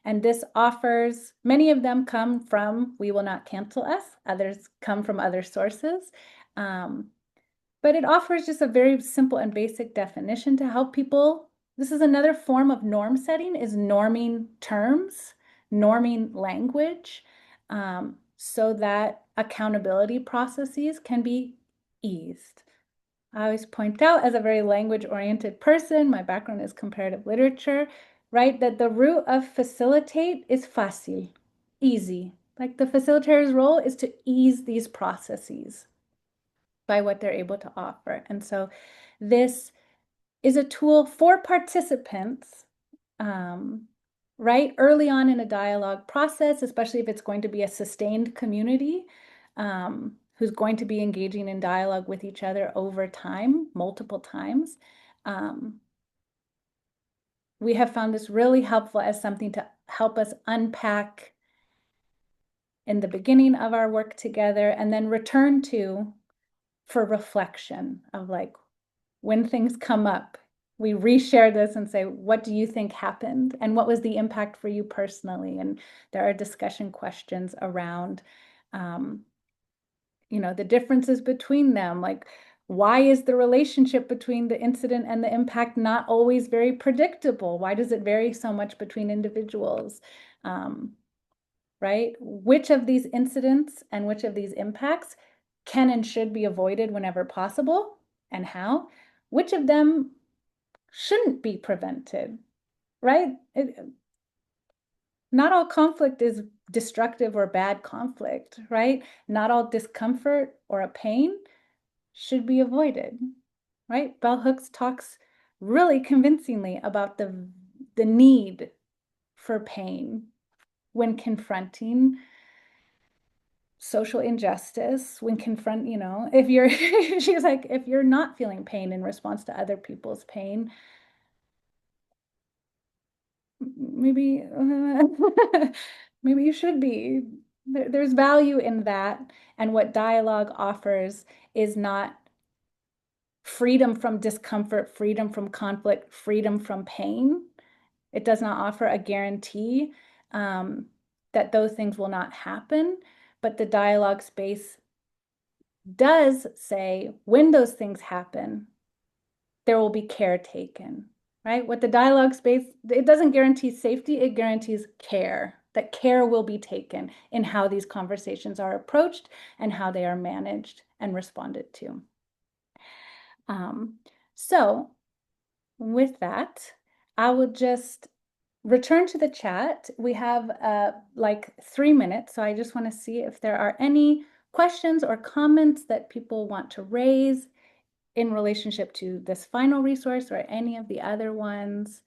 And this offers, many of them come from We Will Not Cancel Us, others come from other sources. But it offers just a very simple and basic definition to help people. This is another form of norm setting, is norming terms, norming language, so that accountability processes can be eased. I always point out, as a very language-oriented person, my background is comparative literature, right, that the root of facilitate is fácil, easy. Like the facilitator's role is to ease these processes by what they're able to offer. And so this is a tool for participants, right, early on in a dialogue process, especially if it's going to be a sustained community who's going to be engaging in dialogue with each other over time, multiple times. We have found this really helpful as something to help us unpack in the beginning of our work together and then return to for reflection of, like, when things come up, we reshare this and say, what do you think happened? And what was the impact for you personally? And there are discussion questions around, the differences between them. Like, why is the relationship between the incident and the impact not always very predictable? Why does it vary so much between individuals? Right? Which of these incidents and which of these impacts can and should be avoided whenever possible, and how? Which of them shouldn't be prevented, right? Not all conflict is destructive or bad conflict, right? Not all discomfort or a pain should be avoided, right? Bell Hooks talks really convincingly about the need for pain when confronting social injustice, when if you're, she's like, if you're not feeling pain in response to other people's pain, maybe maybe you should be. There's value in that. And what dialogue offers is not freedom from discomfort, freedom from conflict, freedom from pain. It does not offer a guarantee that those things will not happen, but the dialogue space does say when those things happen, there will be care taken, right? What the dialogue space, it doesn't guarantee safety, it guarantees care, that care will be taken in how these conversations are approached and how they are managed and responded to. So with that, I will just return to the chat. We have like 3 minutes, so I just want to see if there are any questions or comments that people want to raise in relationship to this final resource or any of the other ones.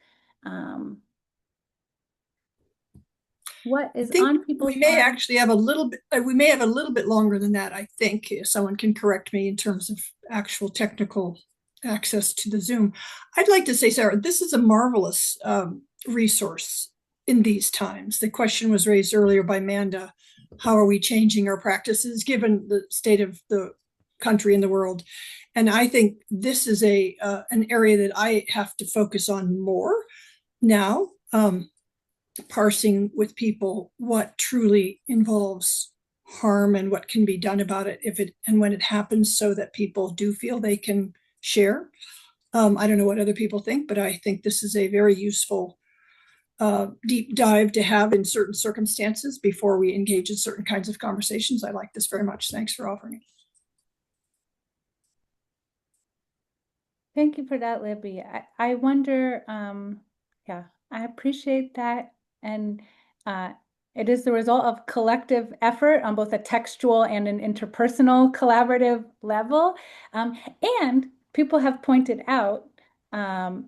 What is on people's we may minds? actually have a little bit, we may have a little bit longer than that, I think. Someone can correct me in terms of actual technical access to the Zoom. I'd like to say, Sarah, this is a marvelous resource in these times. The question was raised earlier by Amanda, how are we changing our practices given the state of the country and the world? And I think this is an area that I have to focus on more now, parsing with people what truly involves harm and what can be done about it if it and when it happens, so that people do feel they can share. I don't know what other people think, but I think this is a very useful deep dive to have in certain circumstances before we engage in certain kinds of conversations. I like this very much. Thanks for offering it. Thank you for that, Libby. I wonder, yeah, I appreciate that. And it is the result of collective effort on both a textual and an interpersonal collaborative level. And people have pointed out, they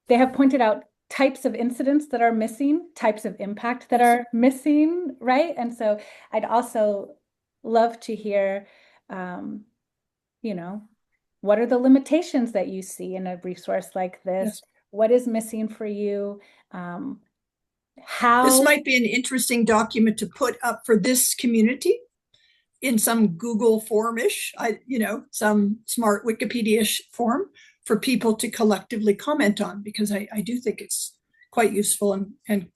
have pointed out types of incidents that are missing, types of impact that are missing, right? And so I'd also love to hear, you know, what are the limitations that you see in a resource like this? Yes. What is missing for you? This might be an interesting document to put up for this community in some Google form-ish, some smart Wikipedia-ish form for people to collectively comment on, because I do think it's quite useful, and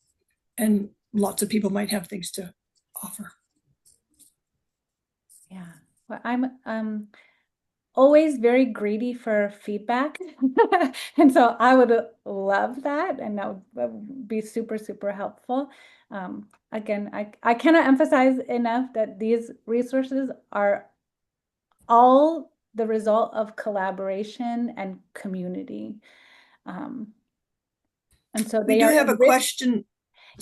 lots of people might have things to offer. Yeah, well, I'm always very greedy for feedback. And so I would love that. And that would be super, super helpful. Again, I cannot emphasize enough that these resources are all the result of collaboration and community. And so we do have a question.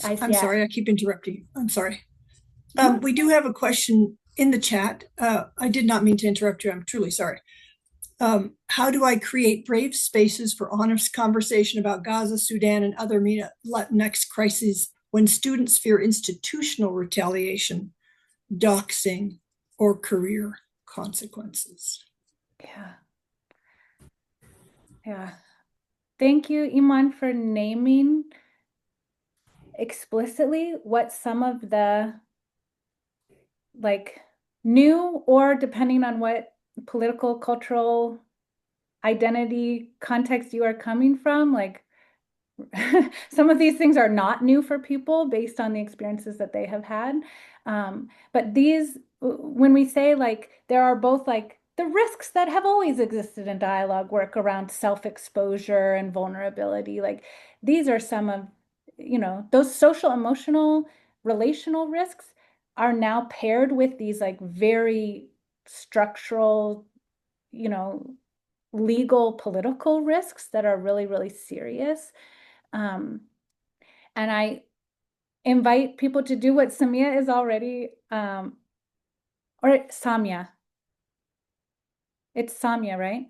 I'm yeah. sorry, I keep interrupting you. I'm sorry. No. We do have a question in the chat. I did not mean to interrupt you. I'm truly sorry. How do I create brave spaces for honest conversation about Gaza, Sudan, and other next crises when students fear institutional retaliation, doxing, or career consequences? Yeah. Yeah. Thank you, Iman, for naming explicitly what some of the new, or depending on what political, cultural identity context you are coming from, some of these things are not new for people based on the experiences that they have had. But when we say there are both the risks that have always existed in dialogue work around self-exposure and vulnerability, these are some of, those social, emotional, relational risks are now paired with these very structural, legal, political risks that are really, really serious. And I invite people to do what Samia is already, or Samia. It's Samia, right?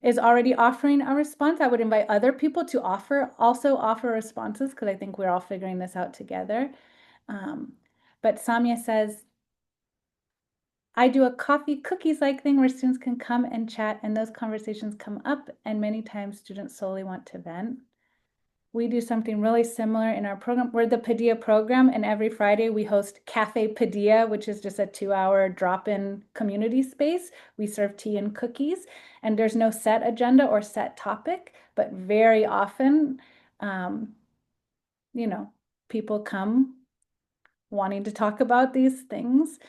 Is already offering a response. I would invite other people to also offer responses, because I think we're all figuring this out together. But Samia says, I do a coffee cookies thing where students can come and chat, and those conversations come up, and many times students solely want to vent. We do something really similar in our program. We're the Paideia program, and every Friday we host Cafe Paideia, which is just a 2-hour drop-in community space. We serve tea and cookies, and there's no set agenda or set topic, but very often, people come wanting to talk about these things.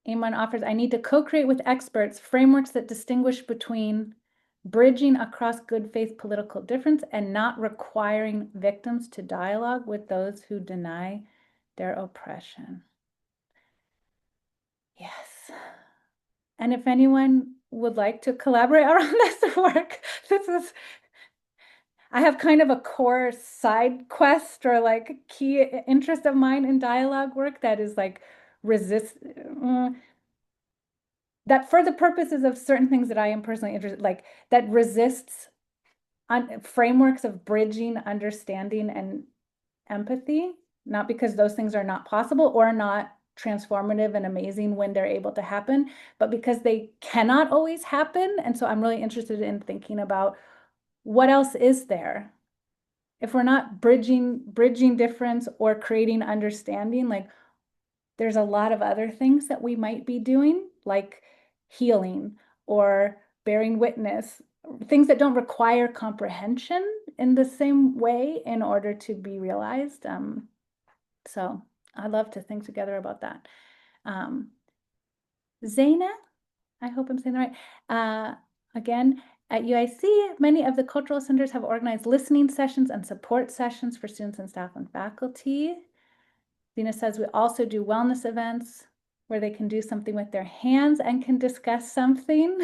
Iman offers, I need to co-create with experts frameworks that distinguish between bridging across good faith political difference and not requiring victims to dialogue with those who deny their oppression. Yes. And if anyone would like to collaborate around this work, I have kind of a core side quest or key interest of mine in dialogue work that is that for the purposes of certain things that I am personally interested, that resists on frameworks of bridging understanding and empathy, not because those things are not possible or not transformative and amazing when they're able to happen, but because they cannot always happen. And so I'm really interested in thinking about what else is there. If we're not bridging difference or creating understanding, there's a lot of other things that we might be doing, like healing or bearing witness, things that don't require comprehension in the same way in order to be realized. So I love to think together about that. Zaina, I hope I'm saying that right. Again, at UIC, many of the cultural centers have organized listening sessions and support sessions for students and staff and faculty. Zena says we also do wellness events where they can do something with their hands and can discuss something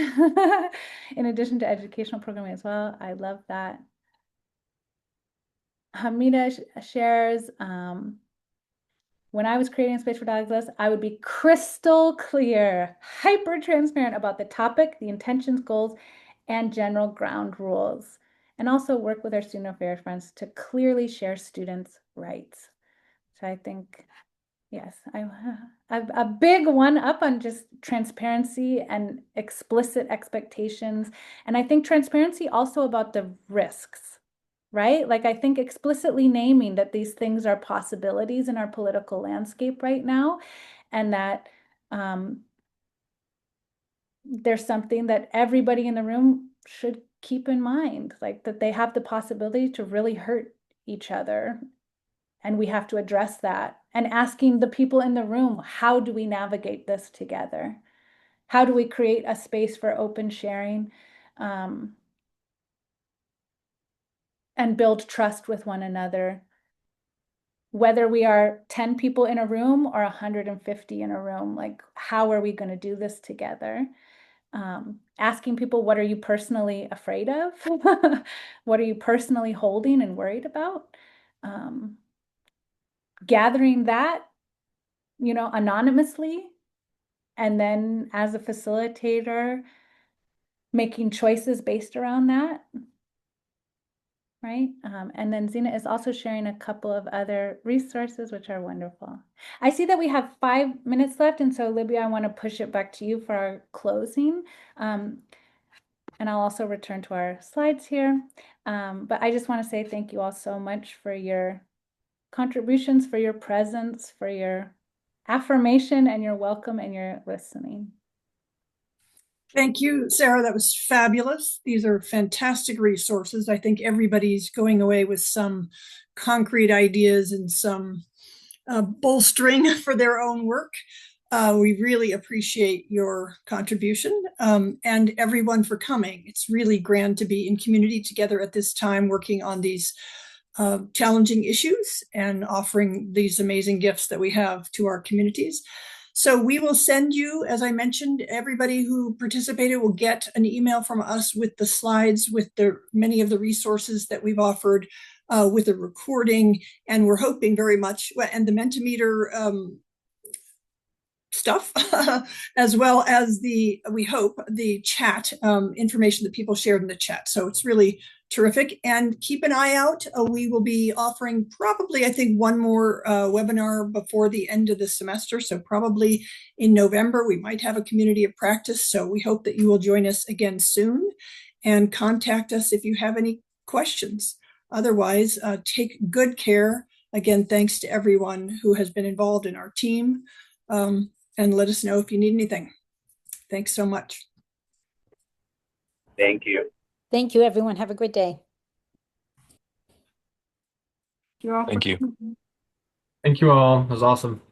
in addition to educational programming as well. I love that. Hamida shares, when I was creating a space for dialogue, I would be crystal clear, hyper transparent about the topic, the intentions, goals, and general ground rules, and also work with our student affairs friends to clearly share students' rights. So I think, yes, I'm a big one up on just transparency and explicit expectations. And I think transparency also about the risks, right? Like I think explicitly naming that these things are possibilities in our political landscape right now, and that there's something that everybody in the room should keep in mind, like that they have the possibility to really hurt each other. And we have to address that. And asking the people in the room, how do we navigate this together? How do we create a space for open sharing? And build trust with one another, whether we are 10 people in a room or 150 in a room. Like, how are we going to do this together? Asking people, what are you personally afraid of? What are you personally holding and worried about? Gathering that, anonymously, and then as a facilitator, making choices based around that. Right? And then Zena is also sharing a couple of other resources, which are wonderful. I see that we have 5 minutes left. And so Libya, I want to push it back to you for our closing. And I'll also return to our slides here. But I just want to say thank you all so much for your contributions, for your presence, for your affirmation and your welcome and your listening. Thank you, Sarah. That was fabulous. These are fantastic resources. I think everybody's going away with some concrete ideas and some bolstering for their own work. We really appreciate your contribution and everyone for coming. It's really grand to be in community together at this time, working on these challenging issues and offering these amazing gifts that we have to our communities. So we will send you, as I mentioned, everybody who participated will get an email from us with the slides, with the many of the resources that we've offered, with a recording, and we're hoping very much, and the Mentimeter stuff, as well as we hope, the chat information that people shared in the chat. So it's really terrific. And keep an eye out. We will be offering probably, I think, one more webinar before the end of the semester. So probably in November, we might have a community of practice. So we hope that you will join us again soon and contact us if you have any questions. Otherwise, take good care. Again, thanks to everyone who has been involved in our team. And let us know if you need anything. Thanks so much. Thank you. Thank you, everyone. Have a great day. Thank you. Thank you all. It was awesome.